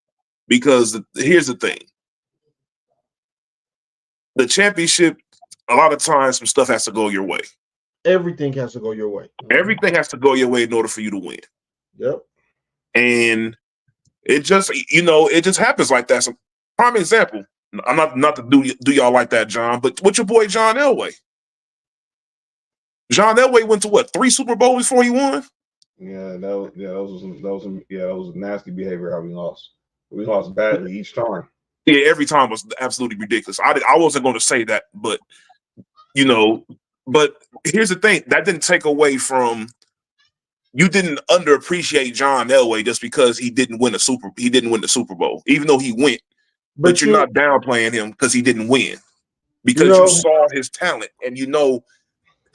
Because here's the thing. The championship, a lot of times some stuff has to go your way. Everything has to go your way. Everything has to go your way in order for you to win. Yep. And it just, it just happens like that. So, prime example, I'm not to do y'all like that, John, but with your boy John Elway. John Elway went to what, 3 Super Bowls before he won? Yeah, that was nasty behavior how we lost. We lost badly each time. Yeah, every time was absolutely ridiculous. I wasn't going to say that, but but here's the thing, that didn't take away from you didn't underappreciate John Elway just because he didn't win the Super Bowl, even though he went. But you're not downplaying him because he didn't win. Because you saw his talent and you know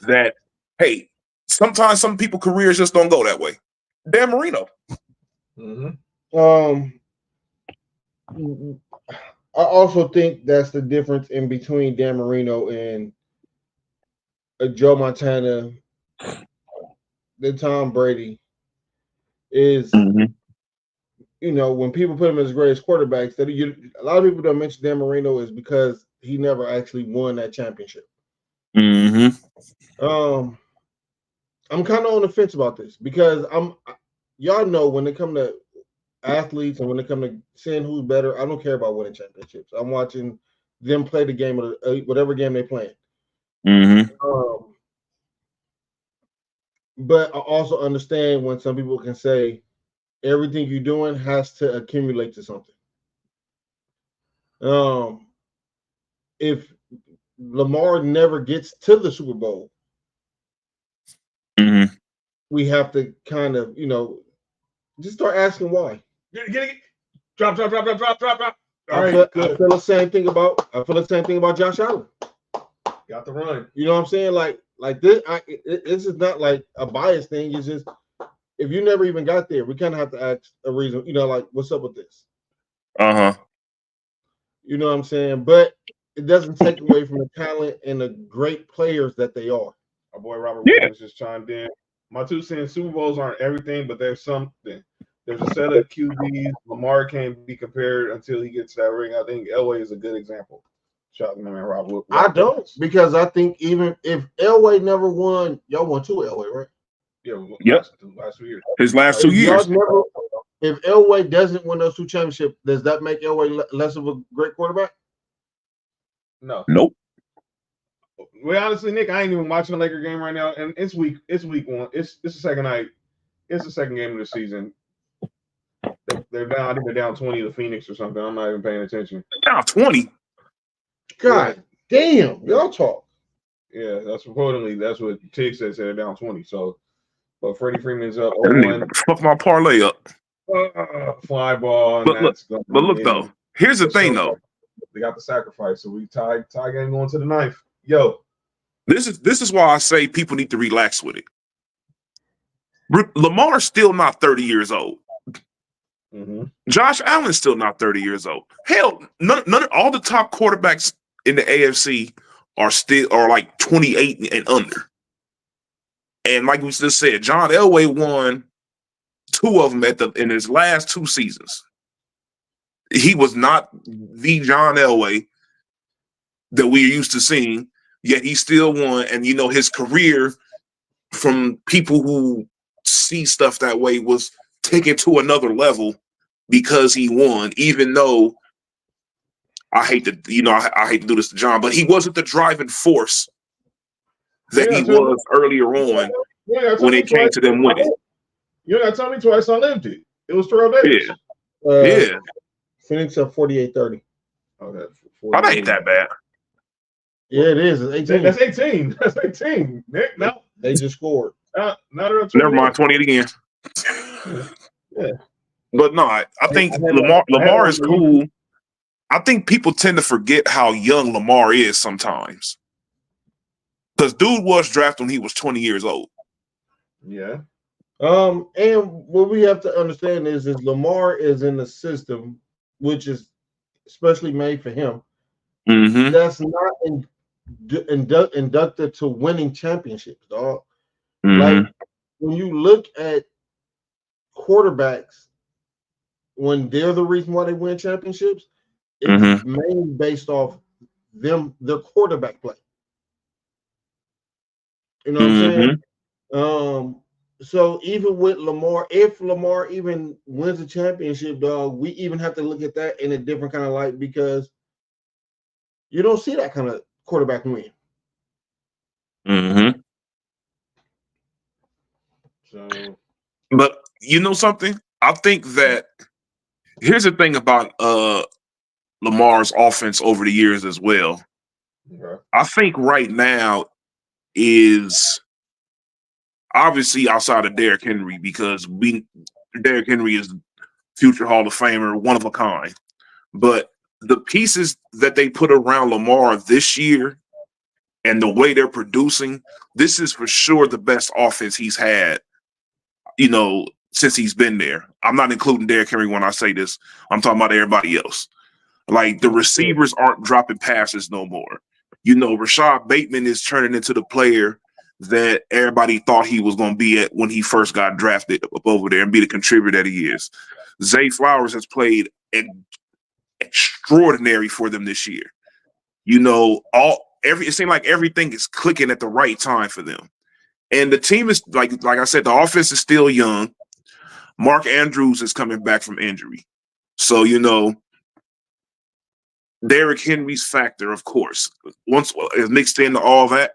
that, hey, sometimes some people's careers just don't go that way. Dan Marino. I also think that's the difference in between Dan Marino and Joe Montana, then Tom Brady is, when people put him as the greatest quarterbacks, a lot of people don't mention Dan Marino is because he never actually won that championship. I'm kind of on the fence about this because y'all know when it comes to athletes and when it comes to seeing who's better, I don't care about winning championships. I'm watching them play the game of whatever game they're playing. But I also understand when some people can say everything you're doing has to accumulate to something. If Lamar never gets to the Super Bowl, we have to kind of, just start asking why. Get it. Drop. All I feel the same thing about Josh Allen. Got the run. You know what I'm saying? Like this, this is not like a bias thing. It's just if you never even got there, we kind of have to ask a reason. Like what's up with this? You know what I'm saying? But it doesn't take away from the talent and the great players that they are. Our boy Robert Williams just chimed in. My 2 cents: Super Bowls aren't everything, but there's something. There's a set of QBs. Lamar can't be compared until he gets that ring. I think Elway is a good example. Shout out to my man Robert. I don't, because I think even if Elway never won, y'all won 2 Elway, right? Yeah. Last 2 years. His last 2 years. If Elway doesn't win those 2 championships, does that make Elway less of a great quarterback? No. Nope. Well, honestly, Nick, I ain't even watching the Laker game right now, and it's week 1. It's the second night. It's the second game of the season. They're down. I think they're down 20 to Phoenix or something. I'm not even paying attention. Down 20. God damn, y'all talk. Yeah, that's what Tig said. They're down 20. So, but Freddie Freeman's up 0-1. Fuck my parlay up. Fly ball. But look though. Here's the thing though. They got the sacrifice, so we tie game going to the knife. Yo, this is why I say people need to relax with it. Lamar's still not 30 years old. Josh Allen's still not 30 years old. Hell, none all the top quarterbacks in the AFC are like 28 and under. And like we just said, John Elway won 2 of them in his last 2 seasons. He was not the John Elway that we're used to seeing, yet he still won. And his career, from people who see stuff that way, was taken to another level because he won, even though I hate to, I hate to do this to John, but he wasn't the driving force that he was earlier on when it came to them winning. You got to tell me twice I lived it. It was Terrell Davis. Yeah. Phoenix up 48-30. Oh, that ain't that bad. Yeah, it is. It's 18. That's 18. That's 18. Nick, no. They just scored. Never mind, 28 again. Yeah. But no, I think Lamar is cool. I think people tend to forget how young Lamar is sometimes. Because dude was drafted when he was 20 years old. Yeah. And what we have to understand is Lamar is in the system, which is especially made for him. Mm-hmm. That's not inducted to winning championships, dog. Mm-hmm. Like when you look at quarterbacks, when they're the reason why they win championships, it's mainly based off their quarterback play. You know what I'm saying? So even with Lamar, if Lamar even wins a championship, dog, we even have to look at that in a different kind of light because you don't see that kind of quarterback win. Mm-hmm. So, but you know something? I think that here's the thing about Lamar's offense over the years as well. okay. I think right now is obviously outside of Derrick Henry because Derrick Henry is future Hall of Famer, one of a kind. But the pieces that they put around Lamar this year and the way they're producing, this is for sure the best offense he's had, since he's been there. I'm not including Derrick Henry when I say this. I'm talking about everybody else. Like the receivers aren't dropping passes no more. Rashad Bateman is turning into the player that everybody thought he was going to be at when he first got drafted up over there and be the contributor that he is. Zay Flowers has played extraordinary for them this year. It seemed like everything is clicking at the right time for them. And the team is like I said, the offense is still young. Mark Andrews is coming back from injury. So, Derrick Henry's factor, of course, once is mixed into all that,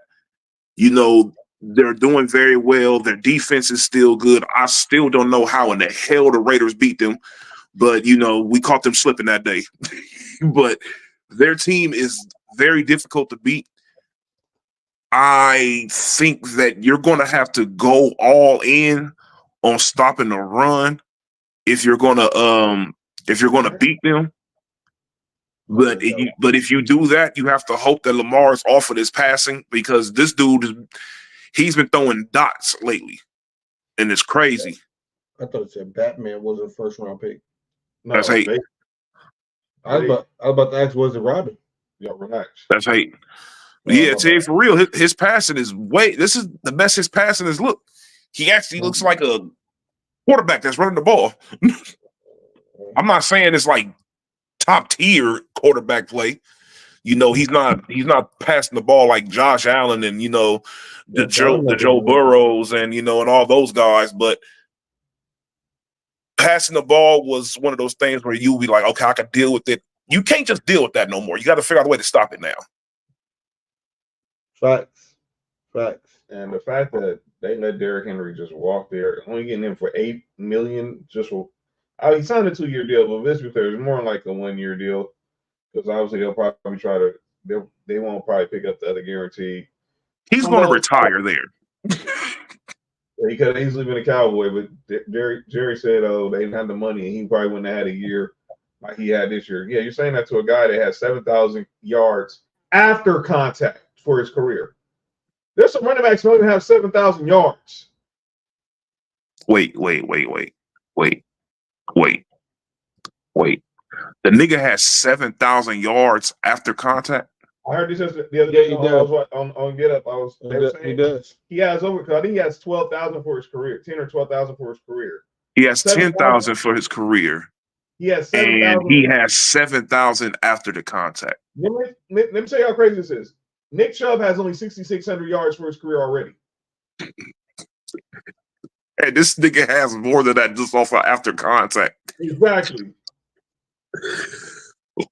they're doing very well. Their defense is still good. I still don't know how in the hell the Raiders beat them, but, we caught them slipping that day. But their team is very difficult to beat. I think that you're going to have to go all in on stopping the run if you're going to beat them. But if you do that, you have to hope that Lamar is off of this passing because this dude he's been throwing dots lately, and it's crazy. I thought it said Batman was a first round pick. No, That's hate. I was about to ask, was it Robin? Yeah, relax. That's hate. Yeah, tell you for real, his passing is this is the best his passing is look. He actually looks like a quarterback that's running the ball. I'm not saying it's like top tier quarterback play. He's not passing the ball like Josh Allen and the Joe Burrows and and all those guys, but passing the ball was one of those things where you'll be like, okay, I can deal with it. You can't just deal with that no more. You got to figure out a way to stop it now. Facts. And the fact that they let Derrick Henry just walk there, only getting him for $8 million, he signed a 2-year deal, but let's be clear, it's more like a 1-year deal because obviously they'll probably they won't probably pick up the other guarantee. He's going to retire there. He could have easily been a Cowboy, but Jerry said, "Oh, they didn't have the money, and he probably wouldn't have had a year like he had this year." Yeah, you're saying that to a guy that has 7,000 yards after contact for his career. There's some running backs who don't even have 7,000 yards. Wait. The nigga has 7,000 yards after contact. I heard this the other day on Get Up. He does. He has I think he has 12,000 for his career, 10 or 12,000 for his career. He has 10,000 for his career. He has 7,000. And he has 7,000 after the contact. Let me tell you how crazy this is. Nick Chubb has only 6,600 yards for his career already. And this nigga has more than that just off of after contact. Exactly.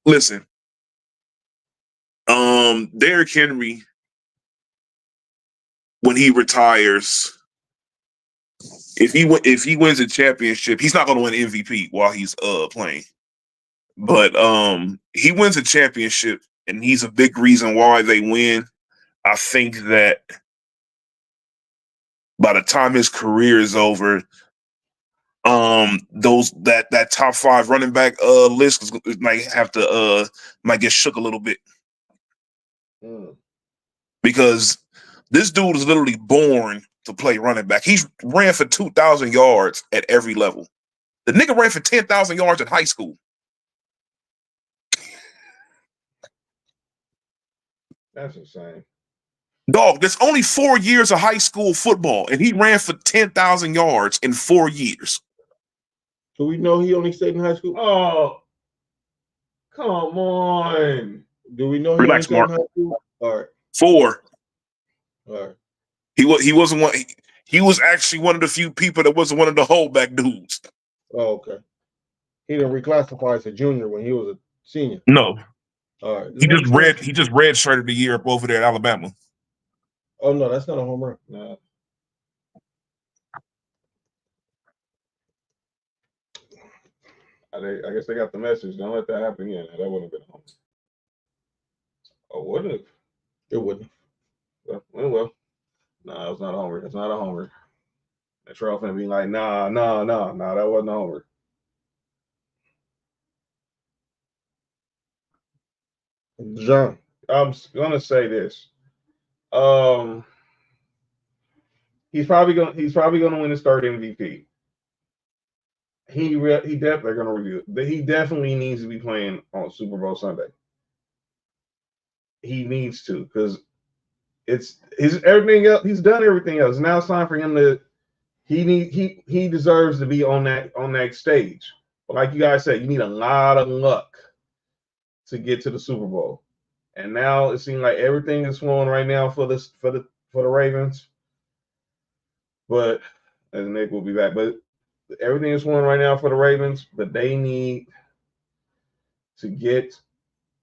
Listen, Derrick Henry, when he retires, if he wins a championship, he's not going to win MVP while he's playing. But he wins a championship, and he's a big reason why they win. I think that by the time his career is over, that top 5 running back list might get shook a little bit. Because This dude is literally born to play running back. He's ran for 2,000 yards at every level. The nigga ran for 10,000 yards in high school. That's insane. Dog, there's only 4 years of high school football, and he ran for 10,000 yards in 4 years. Do we know he only stayed in high school? Oh, come on. Do we know he Relax, only stayed Mark. in high school? All right. 4. All right. He wasn't one. He was actually one of the few people that wasn't one of the holdback dudes. Oh, okay. He didn't reclassify as a junior when he was a senior. No, All right. he just redshirted the year up over there at Alabama. Oh no, that's not a home run. No. I guess they got the message. Don't let that happen again. That wouldn't have been a home. Oh, would have? It wouldn't. Well. No, it's not a homer. It's not a homer. And Terrell finna be like, nah, that wasn't a homer. John. I'm gonna say this. He's probably gonna win his third MVP. He definitely gonna review it. He definitely needs to be playing on Super Bowl Sunday. He needs to, because it's everything else. He's done everything else. Now it's time for him to. He deserves to be on that stage. But like you guys said, you need a lot of luck to get to the Super Bowl. And now it seems like everything is flowing right now for the Ravens. But and Nick will be back. But everything is flowing right now for the Ravens. But they need to get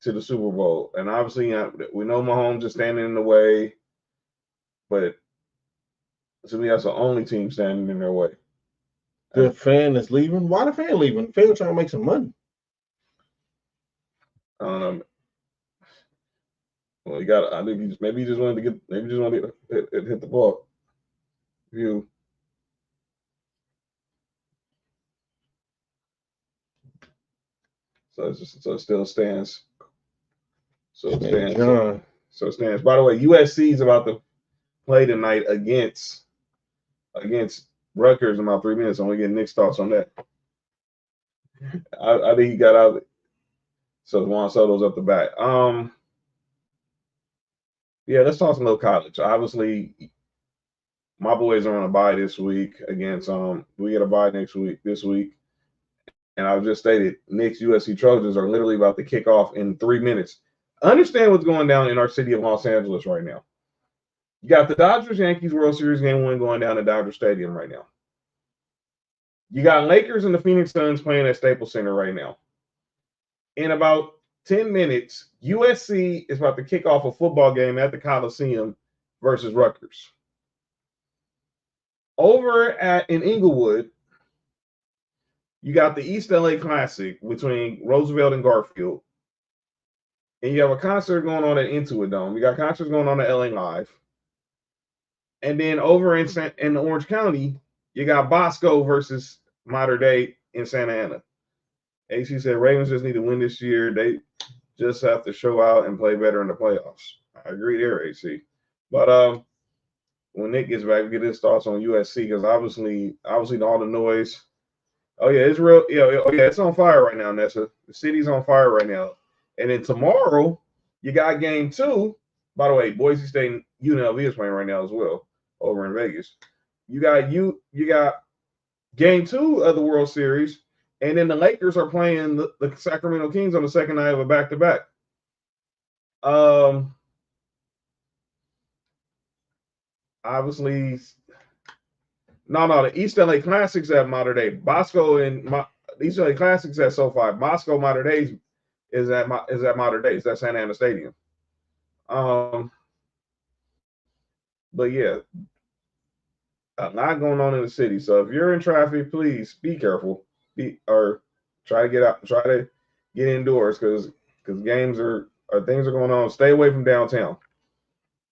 to the Super Bowl. And obviously, we know Mahomes is standing in the way. But to me, that's the only team standing in their way. The fan is leaving. Why the fan leaving? The fan trying to make some money. I don't know. Well, I think maybe he just wanted to hit the ball. You. So it still stands. So it stands. So it stands. By the way, USC is about to play tonight against Rutgers in about 3 minutes. I'm gonna get Nick's thoughts on that. I think he got out. So Juan Soto's up the back. Yeah, let's talk some little college. Obviously, my boys are on a bye this week against we get a bye this week. And I've just stated Nick's USC Trojans are literally about to kick off in 3 minutes. Understand what's going down in our city of Los Angeles right now. You got the Dodgers-Yankees World Series Game 1 going down at Dodger Stadium right now. You got Lakers and the Phoenix Suns playing at Staples Center right now. In about 10 minutes, USC is about to kick off a football game at the Coliseum versus Rutgers. Over in Inglewood, you got the East LA Classic between Roosevelt and Garfield. And you have a concert going on at Intuit Dome. You got concerts going on at LA Live. And then over in Orange County, you got Bosco versus Mater Dei in Santa Ana. AC said Ravens just need to win this year. They just have to show out and play better in the playoffs. I agree there, AC. But when Nick gets back, we get his thoughts on USC, because obviously all the noise. Oh yeah, it's real. Yeah, it's on fire right now, Nessa. The city's on fire right now. And then tomorrow, you got game 2. By the way, Boise State and UNLV is playing right now as well over in Vegas. You got game 2 of the World Series, and then the Lakers are playing the Sacramento Kings on the second night of a back-to-back. Obviously, the East LA Classics at Mater Dei. Bosco and East LA Classics at SoFi. Bosco Mater Dei is at Mater Dei. It's at Santa Ana Stadium. But yeah, a lot going on in the city. So if you're in traffic, please be careful. Or try to get out. Try to get indoors, because games are things are going on. Stay away from downtown.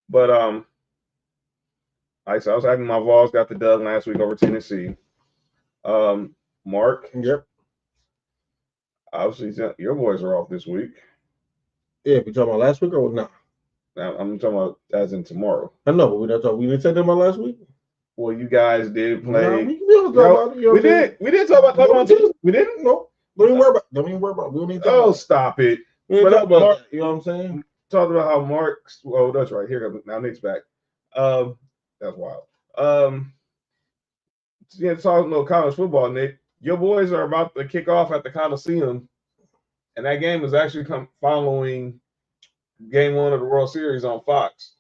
But I was having my Vols got the dub last week over Tennessee. Mark. Yep. Obviously, your boys are off this week. Yeah, we talking about last week or not? I'm talking about as in tomorrow. I know, but we not talking. We didn't say that about last week. Well, you guys did play. Nah, we can talk about it. You know we what I'm saying? did. We did talk about No, we Tuesday. didn't. We didn't. No, don't even worry about. Don't even worry about. It. We don't need to talk Oh, about. stop it. We didn't But talk about Mark- that. You know what I'm saying? Talked about how Mark's. Oh, that's right. Here comes now. Nick's back. That's wild. Yeah, talking about college football, Nick. Your boys are about to kick off at the Coliseum, and that game is actually following Game 1 of the World Series on Fox.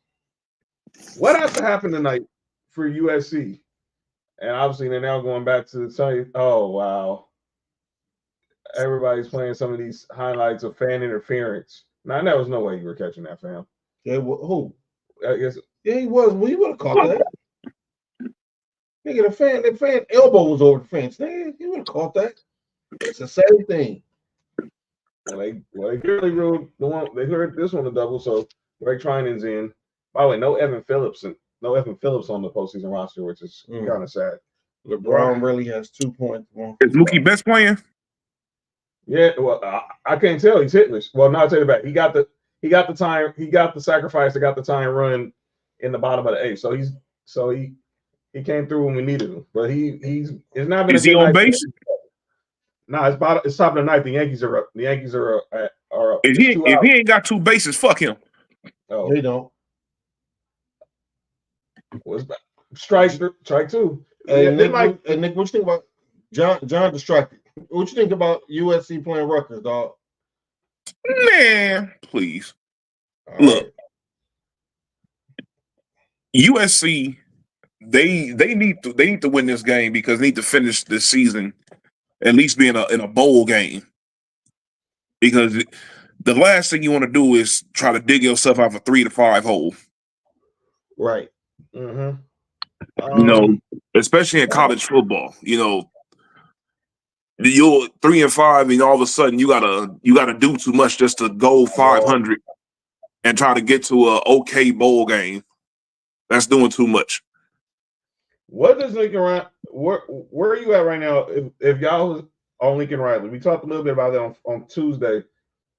What has to happen tonight for USC? And obviously, they're now going back to the oh wow, everybody's playing some of these highlights of fan interference. Now, there was no way you were catching that, fam. Yeah, who? I guess. Yeah, he was. Well, you would have caught that. Nigga, the fan elbow was over the fence. Nigga, you would have caught that. It's the same thing. Well, they clearly ruled the one. They heard this one a double, so Greg Trinan's in. By the way, no Evan Phillips on the postseason roster, which is kind of sad. LeBron really has 2 points. Is Mookie Betts playing? Yeah, well, I can't tell. He's hitless. Well, no, I'll tell you about. He got the time. He got the sacrifice. That got the time run in the bottom of the eighth. So he came through when we needed him. But it's not been. Is he on base? No, it's top of the ninth. The Yankees are up. The Yankees are up. If he ain't got 2 bases, fuck him. Oh, They don't. What's that? Strike 2. Hey, Yeah, Nick, Nick, what you think about John distracted? What you think about USC playing Rutgers, dog? Man, please. All Look, right. USC, they need to win this game because they need to finish this season at least be in a bowl game. Because the last thing you want to do is try to dig yourself out of a 3 to 5 hole. Right. Mm-hmm. Especially in college football. You're 3 and 5, and all of a sudden you gotta do too much just to go 500 and try to get to a okay bowl game. That's doing too much. What does Lincoln Riley? Where are you at right now? If y'all on Lincoln Riley, we talked a little bit about that on Tuesday,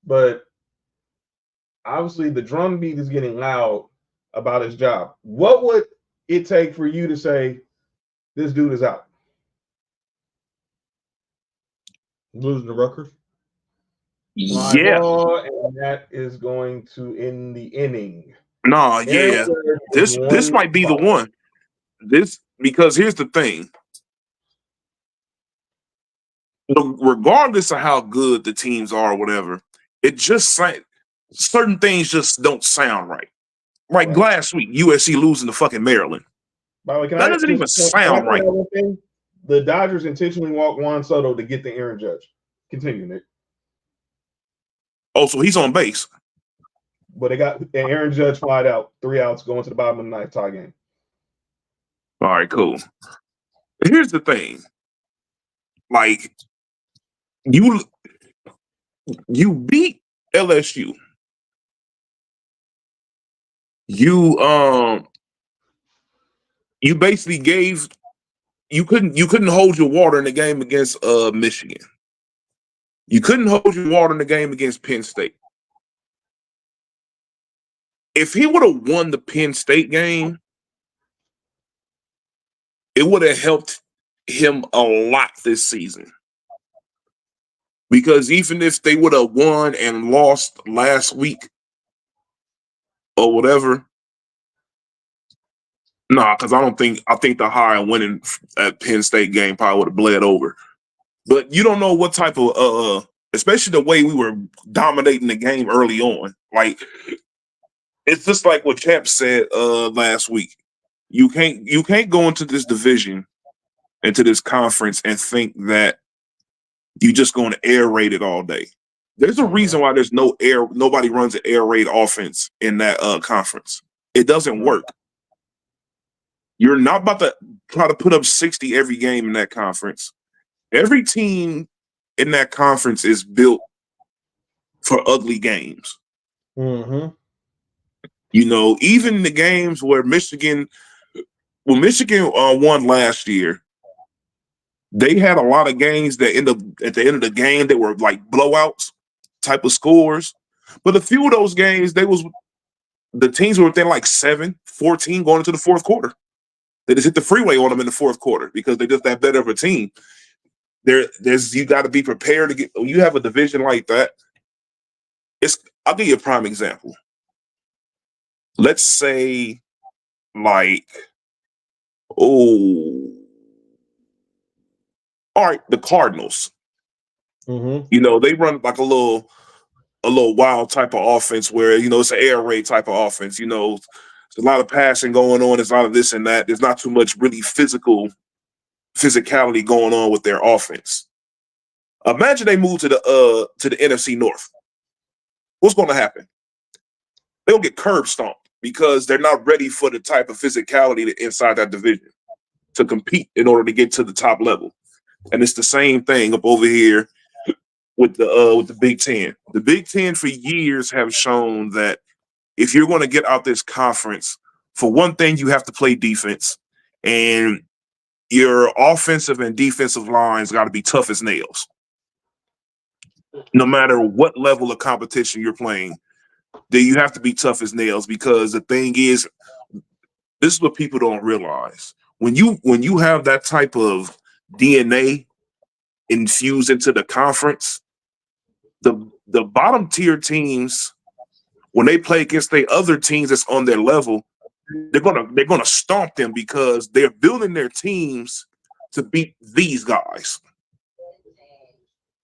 but obviously the drumbeat is getting loud about his job. What would it take for you to say this dude is out? Losing to Rutgers. Yeah. And that is going to end the inning. No, yeah. This might be the one. Because here's the thing. Regardless of how good the teams are or whatever, it just certain things just don't sound right. Like last week, USC losing to fucking Maryland. By the way, that doesn't even sound right. The Dodgers intentionally walked Juan Soto to get the Aaron Judge. Continue, Nick. Oh, so he's on base. But they got Aaron Judge flied out, 3 outs, going to the bottom of the ninth, tie game. All right, cool. Here's the thing. Like, you beat LSU. You basically you couldn't hold your water in the game against Michigan. You couldn't hold your water in the game against Penn State. If he would have won the Penn State game, it would have helped him a lot this season. Because even if they would have won and lost last week or whatever, because I think the higher winning at Penn State game probably would have bled over. But you don't know what type of especially the way we were dominating the game early on. Like, it's just like what Champ said last week. You can't go into this division, into this conference, and think that you're just going to air raid it all day. There's a reason why there's nobody runs an air raid offense in that conference. It doesn't work. You're not about to try to put up 60 every game in that conference. Every team in that conference is built for ugly games. Mm-hmm. Even the games where Michigan won last year, they had a lot of games that at the end of the game that were like blowouts type of scores. But a few of those games, they was the teams were within like 7-14 going into the fourth quarter. They just hit the freeway on them in the fourth quarter because they're just that better of a team. There's you got to be prepared to get when you have a division like that. I'll give you a prime example. Let's say, like, all right, the Cardinals. Mm-hmm. You know, they run like a little wild type of offense where, you know, it's an air raid type of offense. You know, there's a lot of passing going on. There's a lot of this and that. There's not too much really physicality going on with their offense. Imagine they move to the NFC North. What's going to happen? They'll get curb stomped because they're not ready for the type of physicality inside that division to compete in order to get to the top level. And it's the same thing up over here with the Big Ten. The Big Ten for years have shown that if you're going to get out this conference, for one thing, you have to play defense, and your offensive and defensive lines got to be tough as nails. No matter what level of competition you're playing, then you have to be tough as nails, because the thing is, this is what people don't realize. When you have that type of DNA infused into the conference, the bottom tier teams, when they play against the other teams that's on their level, they're gonna stomp them because they're building their teams to beat these guys.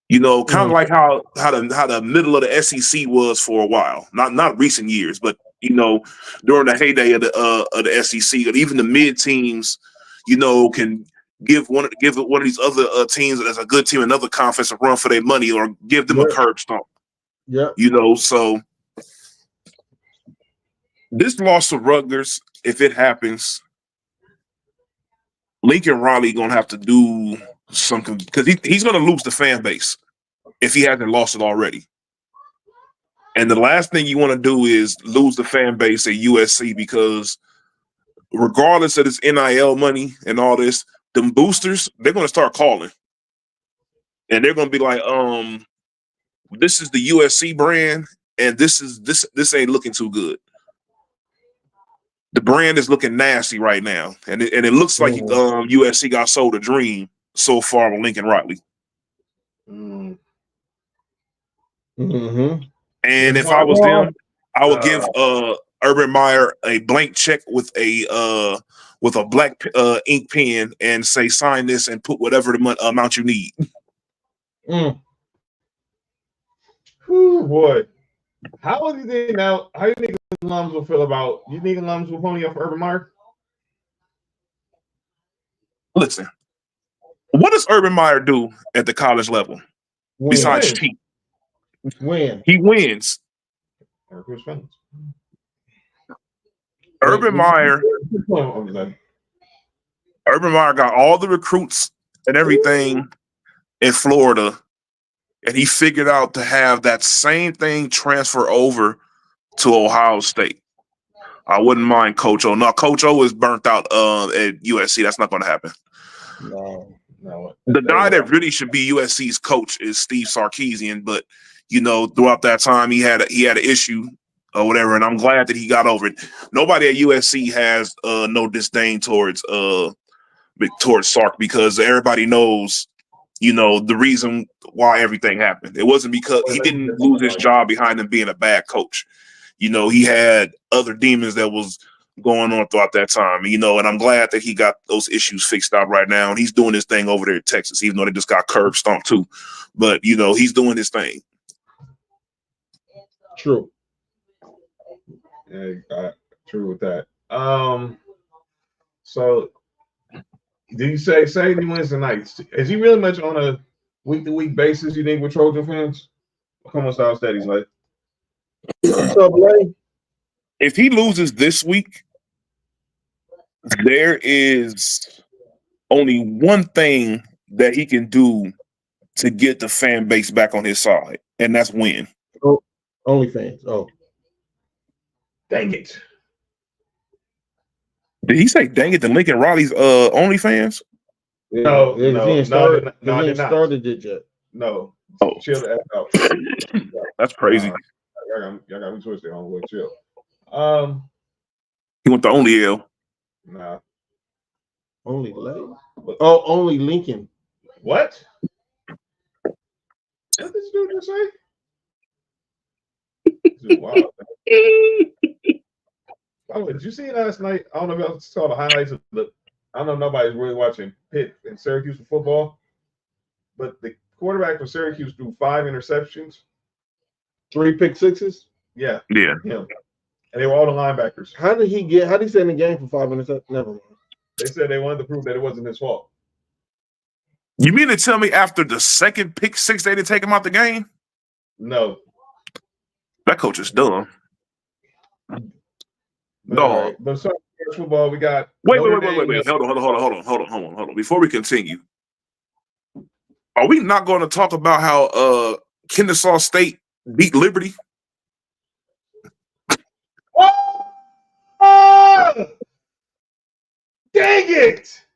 You know, kind of like how the middle of the SEC was for a while. Not recent years, but you know, during the heyday of the SEC, and even the mid teams, you know, can give one of these other teams that's a good team another conference a run for their money, or give them a curb stomp. Yeah, you know. So this loss to Rutgers, if it happens, Lincoln Riley gonna have to do something, because he's gonna lose the fan base if he hasn't lost it already. And the last thing you want to do is lose the fan base at USC, because regardless of this NIL money and all this, them boosters, they're going to start calling. And they're going to be like, this is the USC brand, and this ain't looking too good. The brand is looking nasty right now. And it looks like USC got sold a dream so far with Lincoln Riley. Mm-hmm. And if I was them, I would give Urban Meyer a blank check with a black ink pen and say, sign this and put whatever the amount you need. Whew, boy. How do you think alums will feel about? You think alums will pony up for Urban Meyer? Listen, what does Urban Meyer do at the college level besides cheat? He wins. Urban Meyer got all the recruits and everything in Florida, and he figured out to have that same thing transfer over to Ohio State. I wouldn't mind Coach O. No, Coach O is burnt out at USC. That's not going to happen. No. The guy that really should be USC's coach is Steve Sarkisian, but you know, throughout that time he had an issue or whatever, and I'm glad that he got over it. Nobody at USC has no disdain towards Sark, because everybody knows, you know, the reason why everything happened. It wasn't because he didn't lose his job behind him being a bad coach. You know, he had other demons that was going on throughout that time, you know, and I'm glad that he got those issues fixed out right now. And he's doing his thing over there in Texas, even though they just got curb stomped too. But, you know, he's doing his thing. True. Yeah, true with that. So did you say he wins tonight? Is he really much on a week-to-week basis, you think, with Trojan fans? Come on, style steadies, like. What's up, Lay? If he loses this week, there is only one thing that he can do to get the fan base back on his side, and that's win. Oh, OnlyFans. Oh. Dang it. Did he say dang it to Lincoln Riley's OnlyFans? No, he ain't started it yet. No. Oh. Chill the F out. That's crazy. Y'all got me twisted, homeboy. Chill. He went the only L. Nah. Only Lake? Oh, only Lincoln. What? What did this dude just say? Dude, wow. By the way, did you see last night? I don't know if y'all saw the highlights of the. I don't know if nobody's really watching Pitt and Syracuse for football, but the quarterback for Syracuse threw 5 interceptions. 3 pick sixes. Yeah, Yeah. him. And they were all the linebackers. How did he stay in the game for 5 minutes? Never mind. They said they wanted to prove that it wasn't his fault. You mean to tell me after the second pick six they didn't take him out the game? No. That coach is dumb. All right. But so football, we got. Wait. Hold on. Before we continue, are we not going to talk about how Kennesaw State beat Liberty? Oh! Dang it!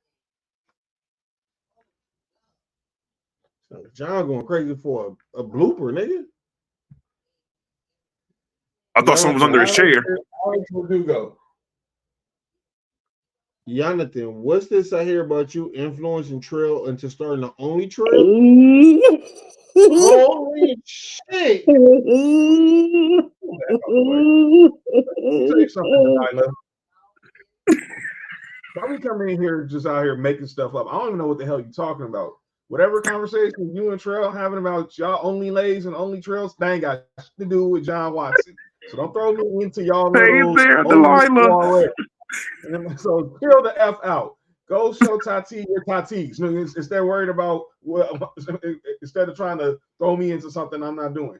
John going crazy for a blooper, nigga. I thought someone was under his chair. Jonathan, what's this I hear about you influencing Trail into starting the only Trail? Holy shit! Why we coming in here just out here making stuff up? I don't even know what the hell you're talking about. Whatever conversation you and Trail having about y'all only lays and only trails, they ain't got to do with John Watson. So don't throw me into y'all little. Hey there, Delilah. So chill the F out. Go show Tati your Tatis. Instead of worried about instead of trying to throw me into something I'm not doing.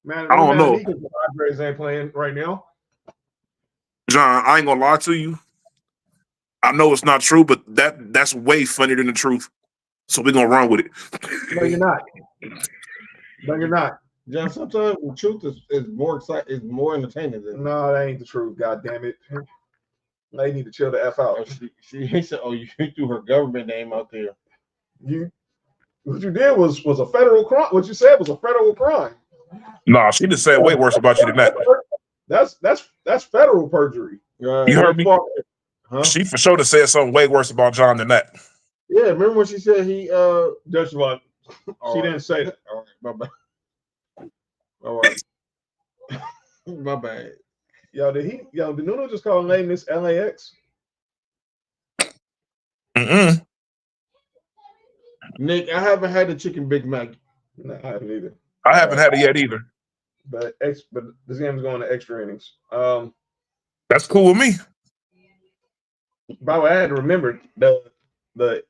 Man, I don't know. Padres ain't playing right now. John, I ain't gonna lie to you. I know it's not true, but that's way funnier than the truth. So we're gonna run with it. No, you're not. No, you're not. John, sometimes the truth is more exciting, is more entertaining than. No, that ain't the truth. God damn it. They need to chill the F out. She said, "Oh, you threw her government name out there." What you did was a federal crime. What you said was a federal crime. Nah, she just said way worse about you than that. That's federal perjury. You heard me? Huh? She for sure said something way worse about John than that. Yeah, remember when she said he just what? She didn't say that. All right, my bad. All right, my bad. Did Nuno just call name this LAX? Nick, I haven't had the chicken Big Mac. No, I haven't either. I haven't had it yet either. But this game's going to extra innings. That's cool with me. By the way, I had to remember the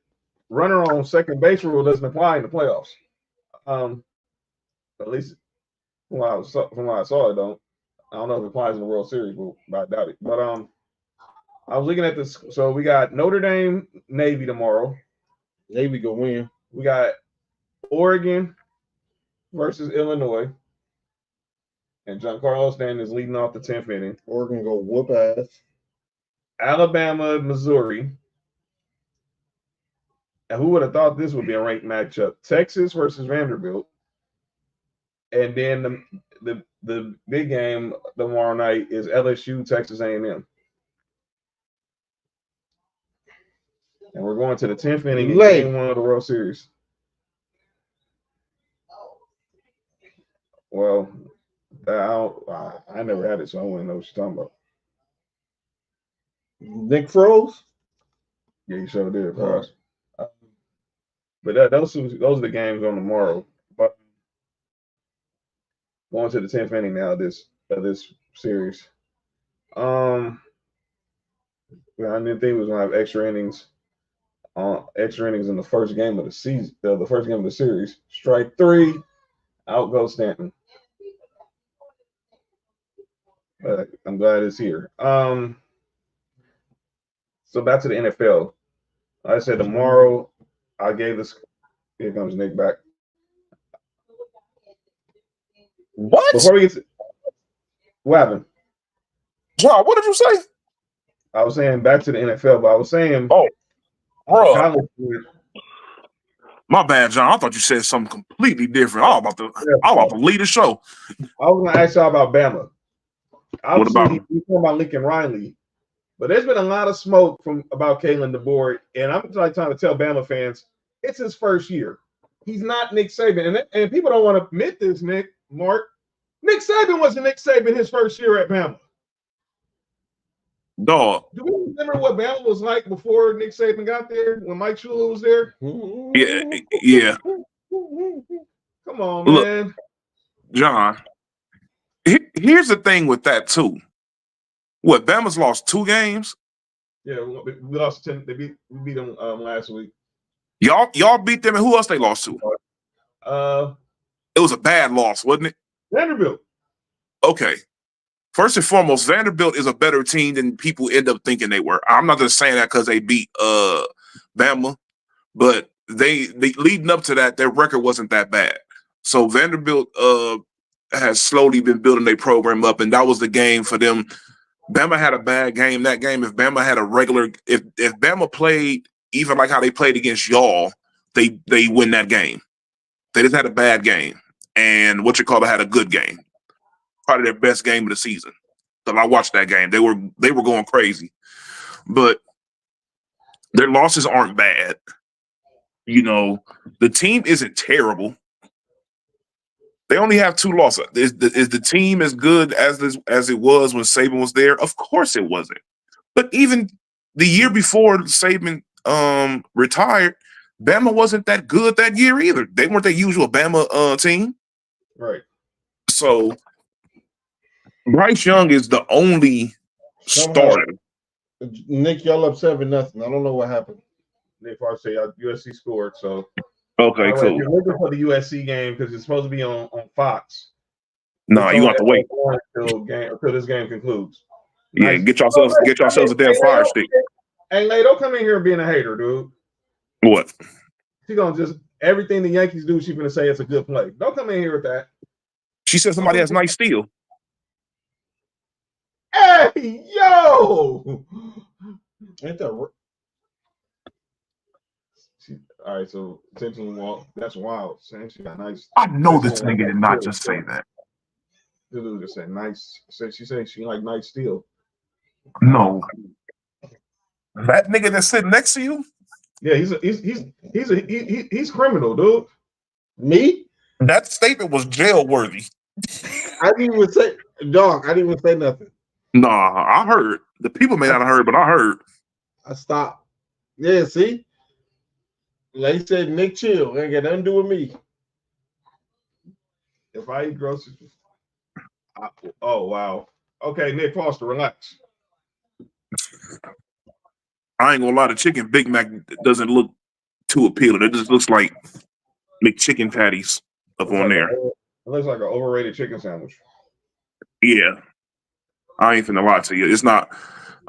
runner on second base rule doesn't apply in the playoffs. At least from what I saw, it don't. I don't know if it applies in the World Series, but I doubt it. But I was looking at this. So we got Notre Dame, Navy tomorrow. Navy go win. We got Oregon versus Illinois. And Giancarlo Stanton is leading off the 10th inning. Oregon go whoop ass. Alabama, Missouri. And who would have thought this would be a ranked matchup? Texas versus Vanderbilt. And then the big game tomorrow night is LSU, Texas A&M. And we're going to the 10th inning in game 1 of the World Series. Well, I never had it, so I wouldn't know what you're talking about. Nick froze? Yeah, you sure did. Right. But those are the games on tomorrow. But going to the 10th inning now of this series. I didn't think we was gonna have extra innings in the first game of the season, the first game of the series. Strike 3, out goes Stanton. But I'm glad it's here. So back to the NFL. Like I said tomorrow, I gave this. Here comes Nick back. What? Before we get to what happened? John, what did you say? I was saying back to the NFL, but I was saying, bro. My bad, John. I thought you said something completely different. I was about to lead the show. I was gonna ask y'all about Bama. Obviously, he's talking about Lincoln Riley, but there's been a lot of smoke about Kalen DeBoer, and I'm like trying to tell Bama fans, it's his first year. He's not Nick Saban, and people don't want to admit this. Mark, Nick Saban wasn't Nick Saban his first year at Bama. Dog. Do we remember what Bama was like before Nick Saban got there? When Mike Shula was there? Yeah. Come on, Look, man. John. Here's the thing with that too. What, Bama's lost 2 games? Yeah, we lost 10. We beat them last week. Y'all beat them, and who else they lost to? It was a bad loss, wasn't it? Vanderbilt. Okay. First and foremost, Vanderbilt is a better team than people end up thinking they were. I'm not just saying that because they beat Bama, but they leading up to that, their record wasn't that bad. So Vanderbilt has slowly been building their program up, and that was the game for them. Bama had a bad game that game. If Bama had a regular, if Bama played even like how they played against y'all, they win that game. They just had a bad game, and had a good game, probably their best game of the season. So I watched that game. They were going crazy, but their losses aren't bad. You know, the team isn't terrible. They only have 2 losses. Is the team as good as it was when Saban was there? Of course it wasn't. But even the year before Saban retired, Bama wasn't that good that year either. They weren't the usual Bama team. Right. So Bryce Young is the only starter. Nick, y'all up 7-0. I don't know what happened. Nick Farr say USC scored, so okay, cool. If you're looking for the USC game because it's supposed to be on Fox. No, you have to wait until this game concludes. Yeah, Nice. get yourselves a damn fire stick. Hey, Lay, don't come in here being a hater, dude. What? She's gonna just everything the Yankees do, she's gonna say it's a good play. Don't come in here with that. She said somebody has nice steal. Hey, yo! Ain't that all right, so 10 walk. That's wild. Saying she got nice. I know this nigga did not just say that. The dude just said nice. She said she like nice steal. No. That nigga that's sitting next to you? Yeah, he's criminal, dude. Me? That statement was jail worthy. I didn't even say, dog. I didn't even say nothing. Nah, I heard. The people may not have heard, but I heard. I stopped. Yeah, see? Like he said, Nick, chill. Ain't got nothing to do with me. If I eat groceries, oh wow. Okay, Nick Foster, relax. I ain't gonna lie, the chicken Big Mac doesn't look too appealing. It just looks like McChicken patties up on there. It looks like an overrated chicken sandwich. Yeah. I ain't finna lie to you. It's not.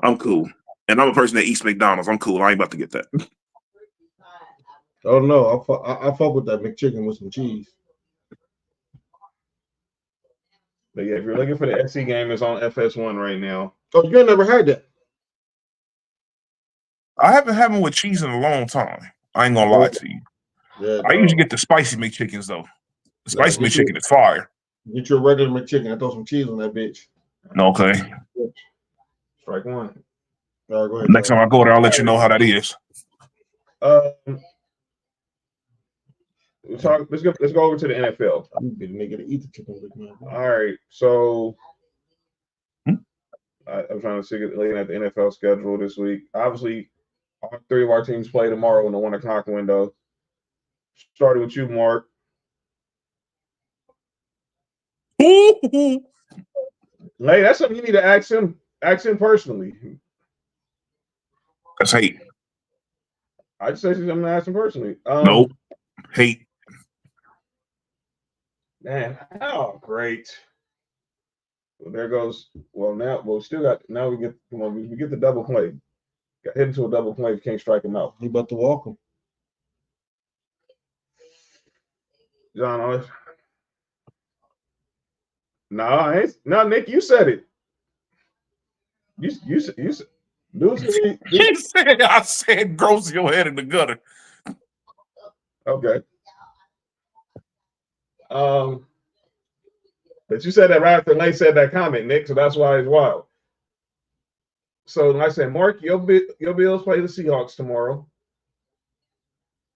I'm cool. And I'm a person that eats McDonald's. I'm cool. I ain't about to get that. Oh no, I fuck with that McChicken with some cheese. But yeah, if you're looking for the SC game, it's on FS1 right now. Oh, you ain't never had that? I haven't had one with cheese in a long time. I ain't gonna lie to you. Yeah, I usually get the spicy McChickens though. The spicy McChicken is fire. Get your regular McChicken and throw some cheese on that bitch. Okay. Strike one. All right, go ahead. Next time I go there, I'll let you know how that is. Let's go over to the NFL. I'm gonna nigga to eat the chicken with me. All right, so I'm trying to see looking at the NFL schedule this week. Obviously, all 3 of our teams play tomorrow in the 1 o'clock window. Starting with you, Mark. Ooh. Lay, that's something you need to ask him personally. That's hate. I just say something to ask him personally. Nope. Hate. Man, oh great. Well, there goes. Well, now we get the double play. Got hit into a double play. You can't strike him out. He about to walk him. John, no, Nick, you said it. You said. He said, I said, gross your head in the gutter. Okay. But you said that right after Lane said that comment, Nick, so that's why it's wild. So like I said, Mark, your Bills play the Seahawks tomorrow.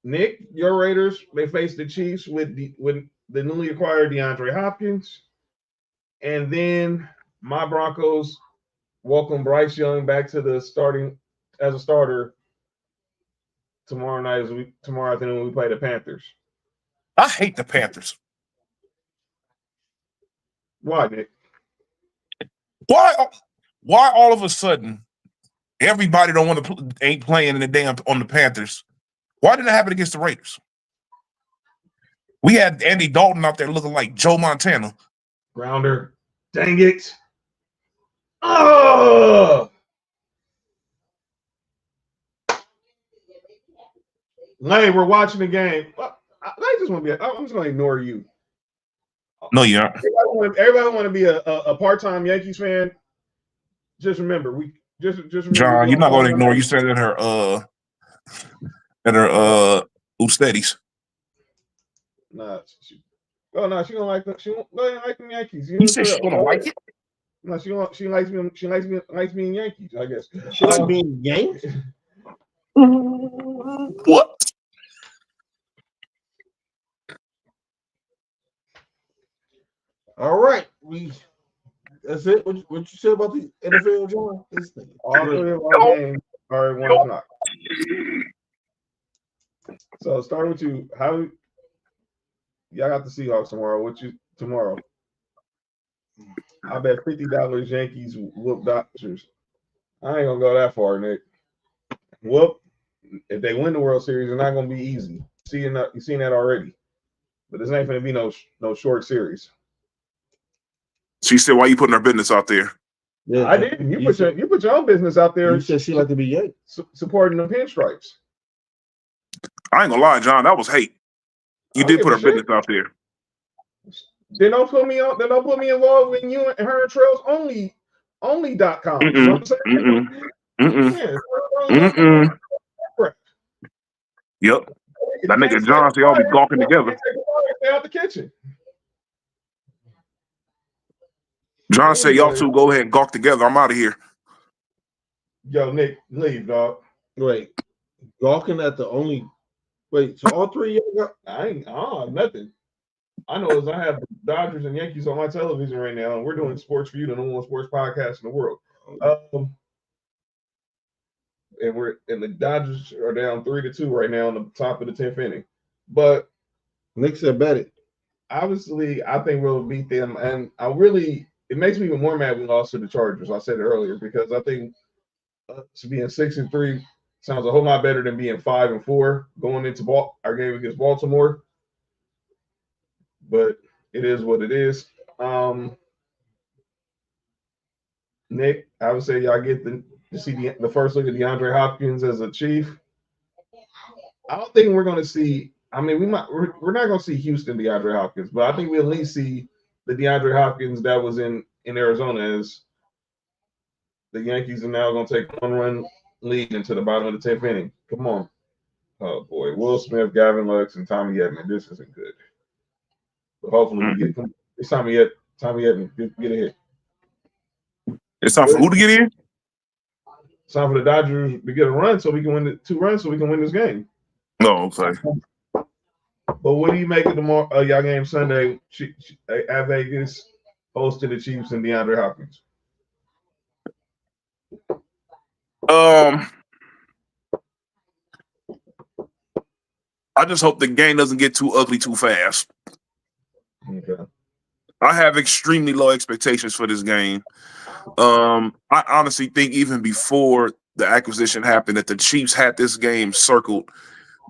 Nick, your Raiders, they face the Chiefs with the newly acquired DeAndre Hopkins. And then my Broncos welcome Bryce Young back to the starting as a starter tomorrow afternoon when we play the Panthers. I hate the Panthers. Why, Nick? Why all of a sudden everybody don't want to ain't playing in the damn on the Panthers? Why didn't it happen against the Raiders? We had Andy Dalton out there looking like Joe Montana. Grounder. Dang it. Oh! Lane, we're watching the game. I just want to be. I'm just going to ignore you. No, you aren't. Everybody want to be a part-time Yankees fan. Just remember, we just remember. John, you're not going to ignore. You said that her Ustedes. Nah, she don't like them. She don't like them Yankees. You said she don't like it. No, she likes me. She likes me in Yankees. I guess She like being Yankees. What? All right, that's it. What you said about the NFL, John? All three of our games are at 1 o'clock. So start with you. How y'all got the Seahawks tomorrow? Tomorrow? I bet $50 Yankees whoop Dodgers. I ain't gonna go that far, Nick. Whoop. If they win the World Series, it's not gonna be easy. You've seen that already. But this ain't gonna be no short series. She said, "Why you putting her business out there?" Yeah, I didn't. You put your own business out there. You said she like to be Yankees, supporting the pinstripes. I ain't gonna lie, John. That was hate. You did put her business out there. Then don't put me on. Then don't put me involved with you and her and Trails only.com. You know what I'm saying? Yep. That nigga John, they all be gawking together. Stay out the kitchen. John said, "Y'all two go ahead and gawk together. I'm out of here." Yo, Nick, leave, dog. Wait, gawking at the only. Wait, so all three of y'all got? I ain't nothing. I know is I have Dodgers and Yankees on my television right now, and we're doing Sports4U, the number one sports podcast in the world. And the Dodgers are down 3-2 right now on the top of the 10th inning. But Nick said bet it. Obviously, I think we'll beat them, and it makes me even more mad we lost to the Chargers. I said it earlier because I think being 6-3 sounds a whole lot better than being 5-4 going into our game against Baltimore. But it is what it is. Nick, I would say y'all get to see the first look at DeAndre Hopkins as a Chief. I don't think we're going to see. I mean, we're not going to see Houston DeAndre Hopkins, but I think we'll at least see the DeAndre Hopkins that was in Arizona as the Yankees are now going to take 1-run lead into the bottom of the 10th inning. Come on. Oh, boy. Will Smith, Gavin Lux, and Tommy Edman. This isn't good. But hopefully we get – it's Tommy Edman. Get a hit. It's time for who to get in? It's time for the Dodgers to get a run so we can win 2 runs so we can win this game. No, okay. But what do you make of tomorrow? Y'all game Sunday at Vegas, hosting the Chiefs and DeAndre Hopkins? I just hope the game doesn't get too ugly too fast. Okay. I have extremely low expectations for this game. I honestly think even before the acquisition happened that the Chiefs had this game circled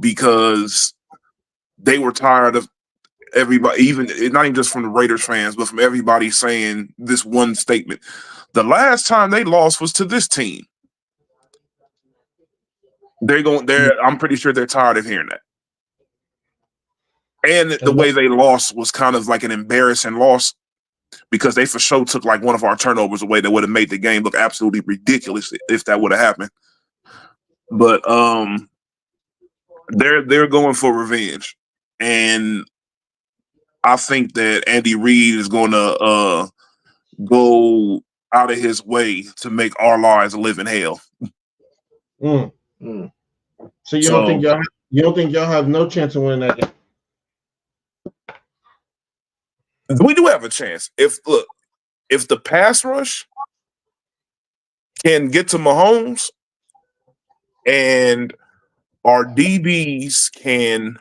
because they were tired of everybody, even not even just from the Raiders fans, but from everybody saying this one statement. The last time they lost was to this team. I'm pretty sure they're tired of hearing that. And the way they lost was kind of like an embarrassing loss because they for sure took like one of our turnovers away that would have made the game look absolutely ridiculous if that would have happened. But they're going for revenge. And I think that Andy Reid is going to go out of his way to make our lives live in hell. Mm. Mm. So you don't think y'all have no chance of winning that game? We do have a chance. If the pass rush can get to Mahomes and our DBs can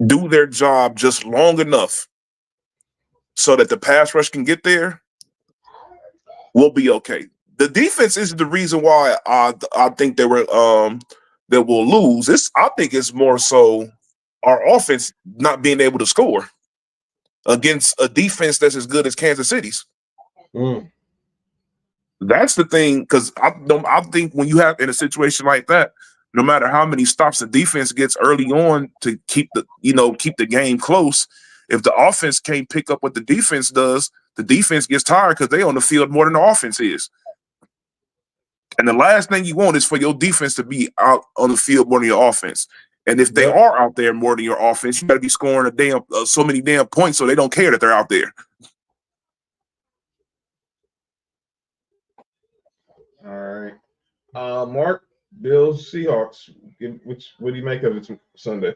do their job just long enough so that the pass rush can get there, we'll be okay. The defense is the reason why I think that we'll lose. I think it's more so our offense not being able to score against a defense that's as good as Kansas City's. Mm. That's the thing, because I think when you have in a situation like that, no matter how many stops the defense gets early on to keep the game close, if the offense can't pick up what the defense does, the defense gets tired because they on the field more than the offense is. And the last thing you want is for your defense to be out on the field more than your offense. And if they are out there more than your offense, you got to be scoring so many damn points so they don't care that they're out there. All right. Mark, Bills, Seahawks. What do you make of it Sunday?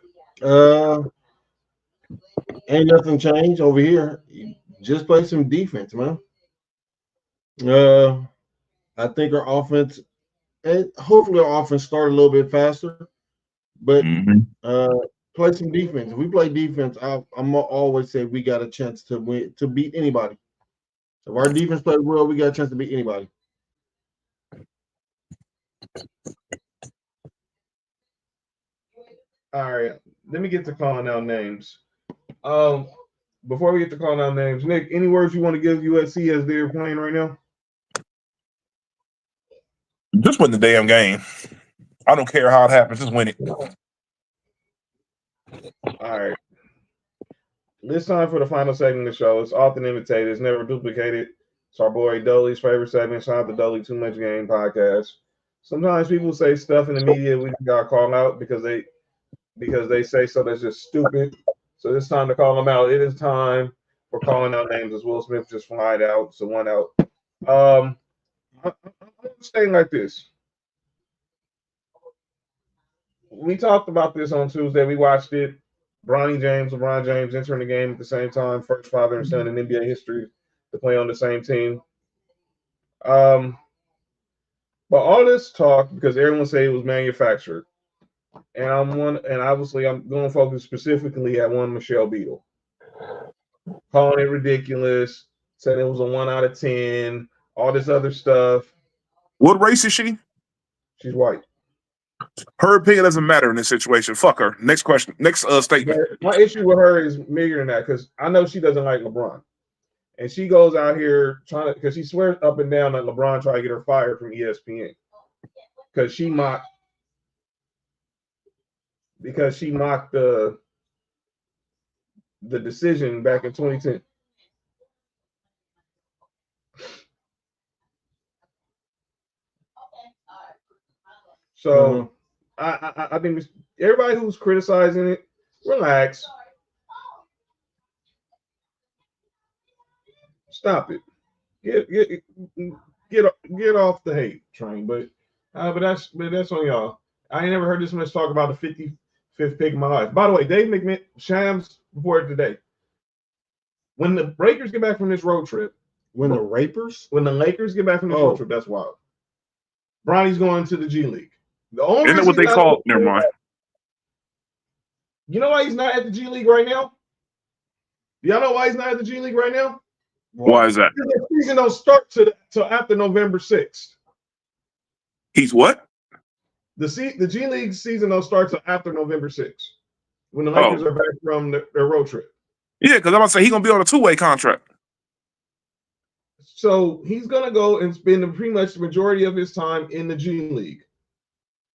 Ain't nothing changed over here. Just play some defense, man. I think our offense, and hopefully our offense start a little bit faster, but play some defense. If we play defense, I'm gonna always say we got a chance to win, to beat anybody. If our defense plays well, we got a chance to beat anybody. All right. Let me get to calling out names. Before we get to calling out names, Nick, any words you want to give USC as they're playing right now? Just win the damn game. I don't care how it happens. Just win it. All right. This time for the final segment of the show. It's often imitated. It's never duplicated. It's our boy Dolly's favorite segment. Shout out to Dolly Too Much Game podcast. Sometimes people say stuff in the media we got called out because they say so that's just stupid. So it's time to call them out. It is time for calling out names as Will Smith just flied out. So one out. I'm saying like this. We talked about this on Tuesday. We watched it. LeBron James entering the game at the same time. First father and son in NBA history to play on the same team. But all this talk, because everyone say it was manufactured. And obviously I'm going to focus specifically at one Michelle Beadle. Calling it ridiculous, said it was a 1 out of 10, all this other stuff. What race is she? She's white. Her opinion doesn't matter in this situation. Fuck her. Next question. Next statement. My issue with her is bigger than that, because I know she doesn't like LeBron. And she goes out here because she swears up and down that LeBron tried to get her fired from ESPN. Because she mocked the decision back in 2010. So I think everybody who's criticizing it, relax. Stop it. Get off the hate train. But that's on y'all. I ain't never heard this much talk about the 55th pick in my life. By the way, Dave Shams reported today. When the Lakers get back from this road trip, when the Lakers get back from this road trip, that's wild. Bronny's going to the G League. Isn't that what they call? Never mind. You know why he's not at the G League right now? Y'all know why he's not at the G League right now? Why is that? Because the season don't start till after November 6th. He's what? The G League season don't start till after November 6th, when the Lakers are back from their road trip. Yeah, because I'm about to say he's gonna be on a 2-way contract. So he's gonna go and spend pretty much the majority of his time in the G League.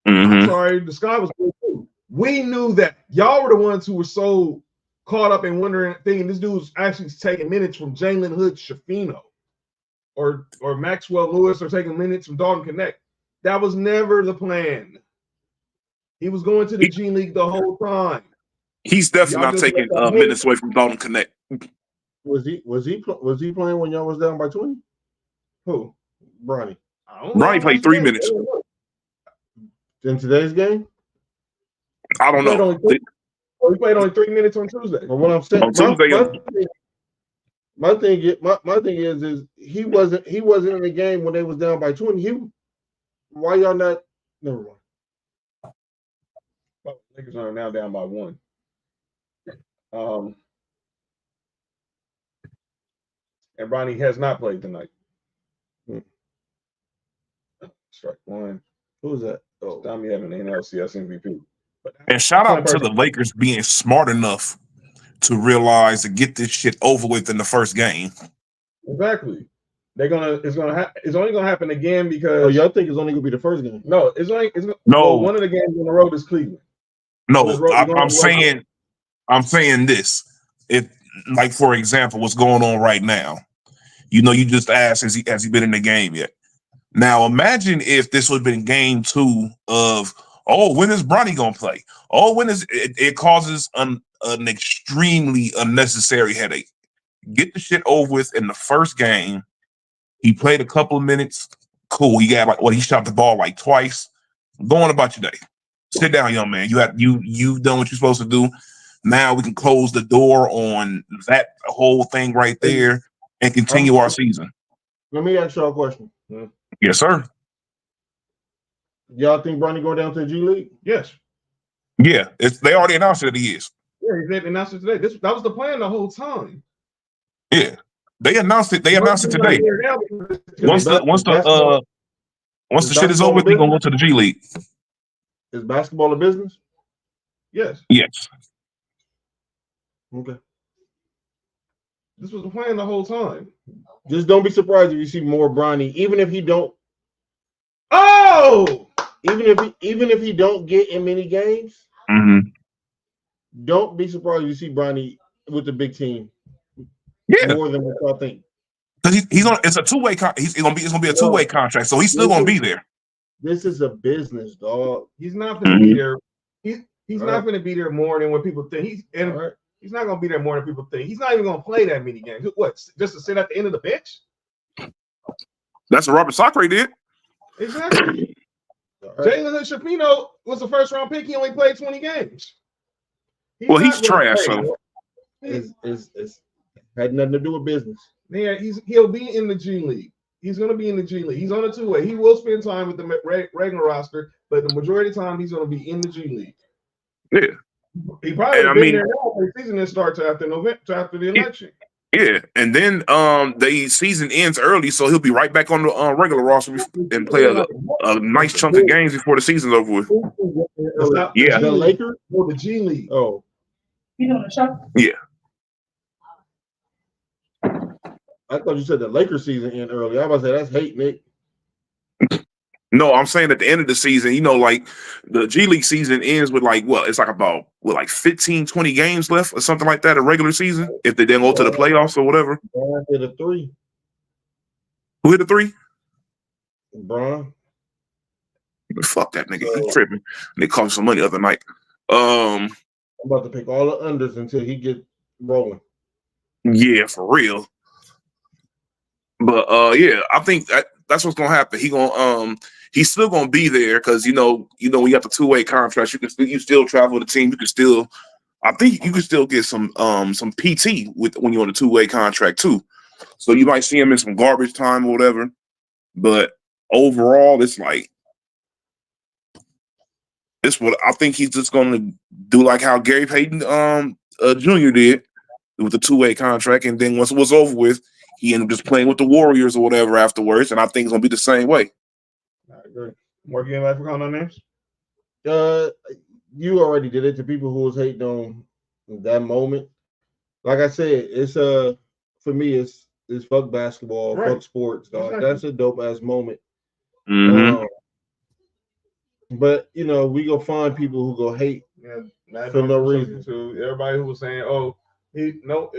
I'm sorry, the sky was blue. We knew that. Y'all were the ones who were so caught up in wondering, thinking this dude was actually taking minutes from Jalen Hood-Schifino or Maxwell Lewis, or taking minutes from Dalton Connect. That was never the plan. He was going to the G League the whole time. He's definitely Y'all not just taking let that minutes away from Dalton Connect. Was he playing when y'all was down by 20? Who? Bronny. I don't know. Bronny played 3 minutes. In today's game? I don't know. We played only 3 minutes on Tuesday. But what I'm saying, On Tuesday, my thing is he wasn't in the game when they was down by 20. Why y'all not? Never mind. Well, Lakers are now down by 1. And Bronny has not played tonight. Strike 1. Who was that? Oh, Tommy having an NLCS MVP. And shout out to the Lakers being smart enough to realize to get this shit over with in the first game. Exactly. It's only gonna happen again because y'all think it's only gonna be the first game? No, well, one of the games on the road is Cleveland. No, I'm saying this. It, like, for example, what's going on right now. You know, you just asked, has he been in the game yet? Now, imagine if this would have been game 2 of, when is Bronny going to play? When is it causes an extremely unnecessary headache. Get the shit over with in the first game. He played a couple of minutes. Cool. He got he shot the ball like twice. Go on about your day. Sit down, young man. You've done what you're supposed to do. Now we can close the door on that whole thing right there and continue our season. Let me ask y'all a question. Yes, sir. Y'all think Bronny going down to the G League? Yes. Yeah, they already announced that he is. Yeah, they announced it today. That was the plan the whole time. Yeah, they announced it. They announced it today. Once the shit is over, we gonna go to the G League. Is basketball a business? Yes. Yes. Okay. This was the plan the whole time. Just don't be surprised if you see more Bronny, even if he don't. Oh! Even if he don't get in many games, don't be surprised if you see Bronny with the big team. Yeah, more than what y'all think. Because he's on. It's a two-way. It's gonna be a two-way contract, so he's still gonna be there. This is a business, dog. He's not going to be there. He's not going to be there more than what people think. He's not going to be there more than people think. He's not even going to play that many games. What? Just to sit at the end of the bench? That's what Robert Sacre did. Exactly. Jalen Shapiro was the first round pick. He only played 20 games. He's trash. So it's had nothing to do with business. Yeah, he'll be in the G League. He's going to be in the G League. He's on a two-way. He will spend time with the regular roster, but the majority of the time he's going to be in the G League. Yeah. He probably would have been there now if the season starts after the election. Yeah, and then the season ends early, so he'll be right back on the regular roster and play a nice chunk of games before the season's over with. Yeah. The Lakers or the G League? Oh. You know the show? Yeah. I thought you said the Lakers season end early. I was about to say that's hate, Nick. No, I'm saying at the end of the season, like the G League season ends with it's like about 15, 20 games left or something like that, a regular season, if they then go to the playoffs or whatever. Bron hit a 3. Who hit a 3? Bron. Fuck that nigga. He tripping. They cost some money the other night. I'm about to pick all the unders until he get rolling. Yeah, for real. But yeah, I think that's what's gonna happen. He's still gonna be there because when you got the two-way contracts, you still travel with the team. I think you can still get some PT when you're on a two-way contract too. So you might see him in some garbage time or whatever. But overall, it's what I think he's just gonna do, like how Gary Payton Jr. did with the two-way contract, and then once it was over with, he ended up just playing with the Warriors or whatever afterwards, and I think it's gonna be the same way. I agree. More game life for on names? You already did it to people who was hating on that moment. Like I said, it's for me, it's fuck basketball, fuck sports, dog. Exactly. That's a dope ass moment. But we go find people who go hate for no reason. To everybody who was saying,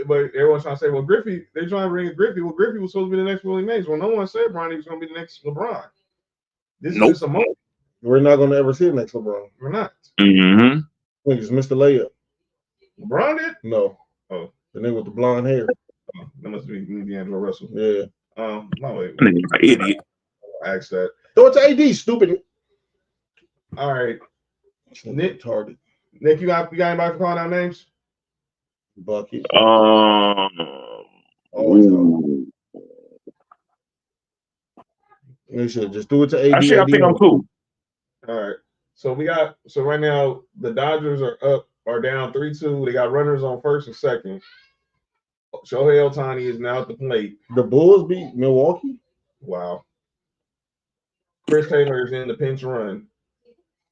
but everyone's trying to say, well, Griffey, they're trying to bring in Griffey. Well, Griffey was supposed to be the next Willie Mays. Well, no one said Bronny was going to be the next LeBron. This is just a moment. We're not going to ever see the next LeBron. We're not. We just missed the layup. LeBron did? No. Oh. The nigga with the blonde hair. Oh, that must be D'Angelo Russell. Yeah. No, wait. Nigga's an idiot. I asked that. Throw it to AD, stupid. All right. Nick, Retarded. Nick, you got anybody for calling out names? Bucket. Ooh. They should just do it to AD. Actually, I think I'm cool. All right. So right now the Dodgers are down 3-2. They got runners on first and second. Shohei Ohtani is now at the plate. The Bulls beat Milwaukee. Wow. Chris Taylor is in the pinch run.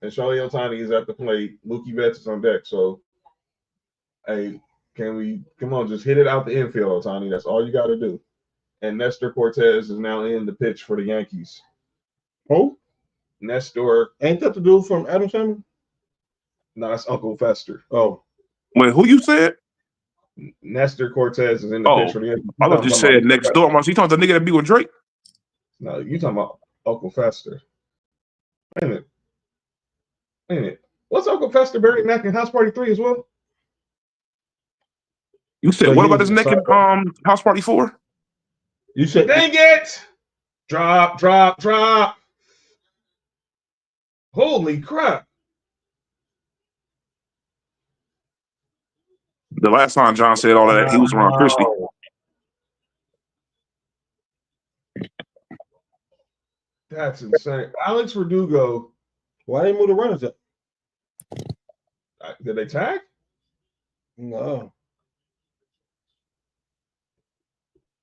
And Shohei Ohtani is at the plate. Mookie Betts is on deck. So, hey, can we come on? Just hit it out the infield, Ohtani. That's all you got to do. And Nestor Cortez is now in the pitch for the Yankees. Who? Nestor. Ain't that the dude from Adam Sandler? No, that's Uncle Fester. Oh. Wait, who you said? Nestor Cortez is in the pitch for the Yankees. I thought you said next door. You talking about the nigga that be with Drake? No, you talking about Uncle Fester. Wait a minute. What's Uncle Fester buried neck in House Party 3 as well? You said, So what he about was his neck in House Party 4? You said, dang it! Drop. Holy crap. The last time John said all of that, he was around Christie. That's insane. Alex Verdugo. why they move the runners up? Did they tag? No.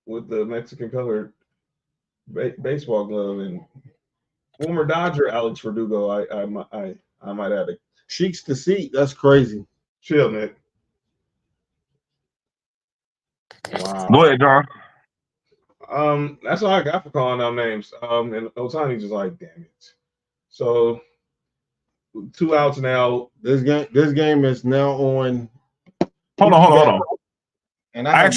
With the Mexican colored baseball glove and former Dodger Alex Verdugo. I might add it. Cheeks to seat. That's crazy. Chill, Nick. Wow. Go ahead, John. That's all I got for calling out names. And Ohtani just like, damn it. So 2 outs now. This game is now on. Hold on. And I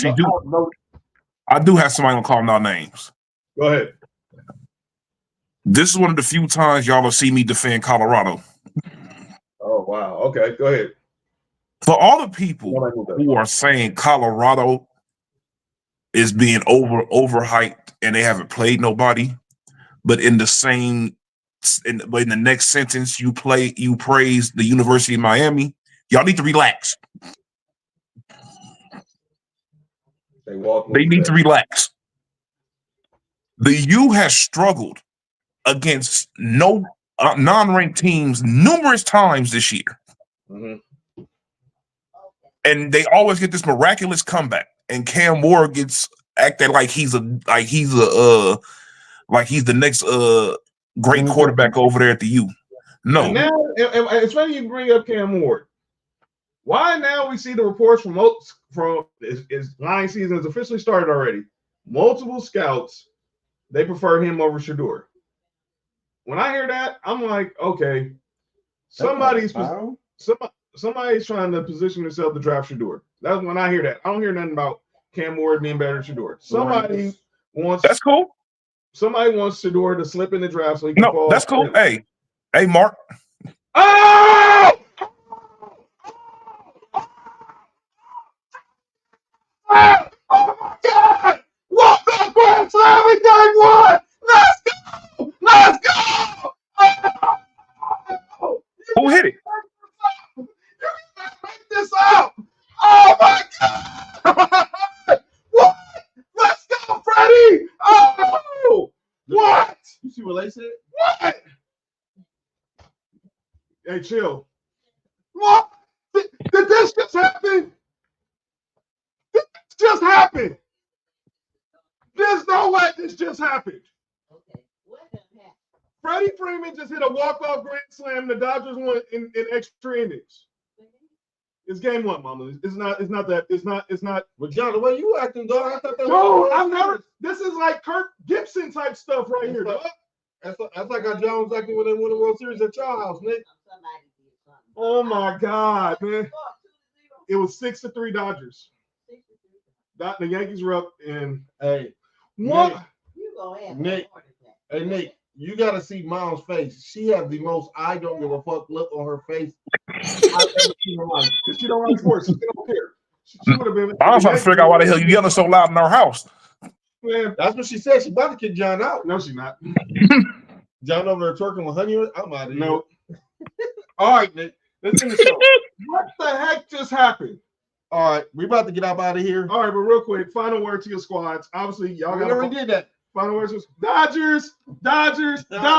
do have somebody gonna call them out names. Go ahead. This is one of the few times y'all will see me defend Colorado. Oh wow. Okay, go ahead. For all the people who are saying Colorado is being overhyped and they haven't played nobody, but in the next sentence you praise the University of Miami, y'all need to relax. They need to relax. The U has struggled against non-ranked teams numerous times this year. Mm-hmm. And they always get this miraculous comeback. And Cam Moore gets acted like he's the next great quarterback over there at the U. No. And now it's funny you bring up Cam Moore. Why now we see the reports from his line season has officially started already. Multiple scouts, they prefer him over Shedeur. When I hear that, I'm like, okay, somebody's trying to position themselves to draft Shedeur. That's when I hear that. I don't hear nothing about Cam Moore being better than Shedeur. Somebody wants Shedeur to slip in the draft so he can fall. That's cool. Hey, Mark. Oh! Oh my God! Walk back grand slam in game 1! Let's go! Who hit it? You can't make this up! Oh my God! What? Let's go, Freddie! Oh! What? You see what they said? What? Hey, chill. What? Did this just happen? This just happened. There's no way this just happened. Okay, what happened? Freddie Freeman just hit a walk-off grand slam. The Dodgers won in extra innings. It's game 1, Mama. It's not. But John, the way you acting, dog, I thought that Dude, I've never. This is like Kirk Gibson type stuff right here, dog. That's like how John was acting when they won the World Series at your house, Nick. Oh my God, man! It was 6-3 Dodgers. The Yankees were up, and Hey, what? Nick, hey Nick, you got to see Mom's face. She has the most I don't give a fuck look on her face I've ever seen in my life. Because she don't like sports. She don't care. She would have been. I was trying to figure out why the hell you yelling so loud in our house. Man, That's what she said. She about to kick John out. no, she's not. John over there twerking with honey. I'm out of here. No. All right, Nick. Let's end the show. What the heck just happened? All right, we about to get out of here. All right, but real quick, final word to your squads. Obviously, y'all We got already did that. final words. Dodgers. Look,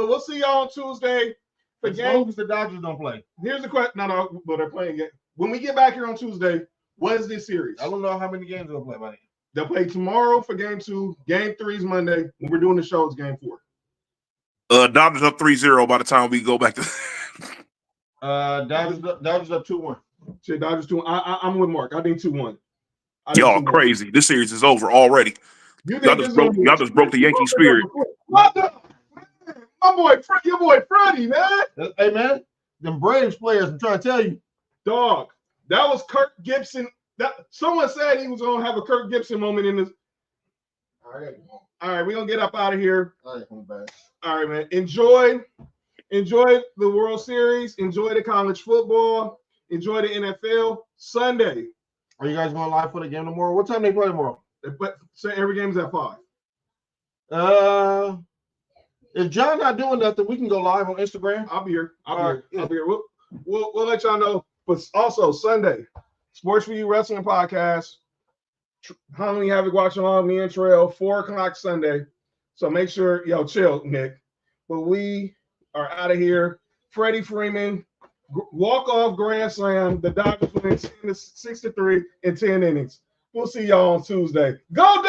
we'll see y'all on Tuesday for As long game. as the Dodgers don't play. Here's the question. No, but they're playing it. When we get back here on Tuesday, what is this series? I don't know how many games they'll play by then. They'll play tomorrow for game 2. Game 3 is Monday. When we're doing the show, it's game 4. Dodgers up 3-0 by the time we go back to. Dodgers up 2-1. Shit, Dodgers 2. I'm with Mark. I think 2-1. Y'all crazy. This series is over already. Y'all just broke the Yankee spirit. What the? Your boy Freddie, man. Hey, man, them Braves players, I'm trying to tell you. Dog, that was Kirk Gibson. Someone said he was going to have a Kirk Gibson moment in this. All right, we're going to get up out of here. All Right, man. Enjoy the World Series. Enjoy the college football. Enjoy the NFL. Sunday. Are you guys going live for the game tomorrow? What time they play tomorrow? But say every game's at 5. If John not doing nothing, we can go live on Instagram. I'll be here. All right. We'll let y'all know. But also Sunday, Sports4U Wrestling Podcast. Halloween Havoc watching on me and Trail, 4:00 Sunday. So make sure, chill, Nick. But we are out of here. Freddie Freeman, walk-off grand slam. The Dodgers win 6-3 in 10 innings. We'll see y'all on Tuesday. Go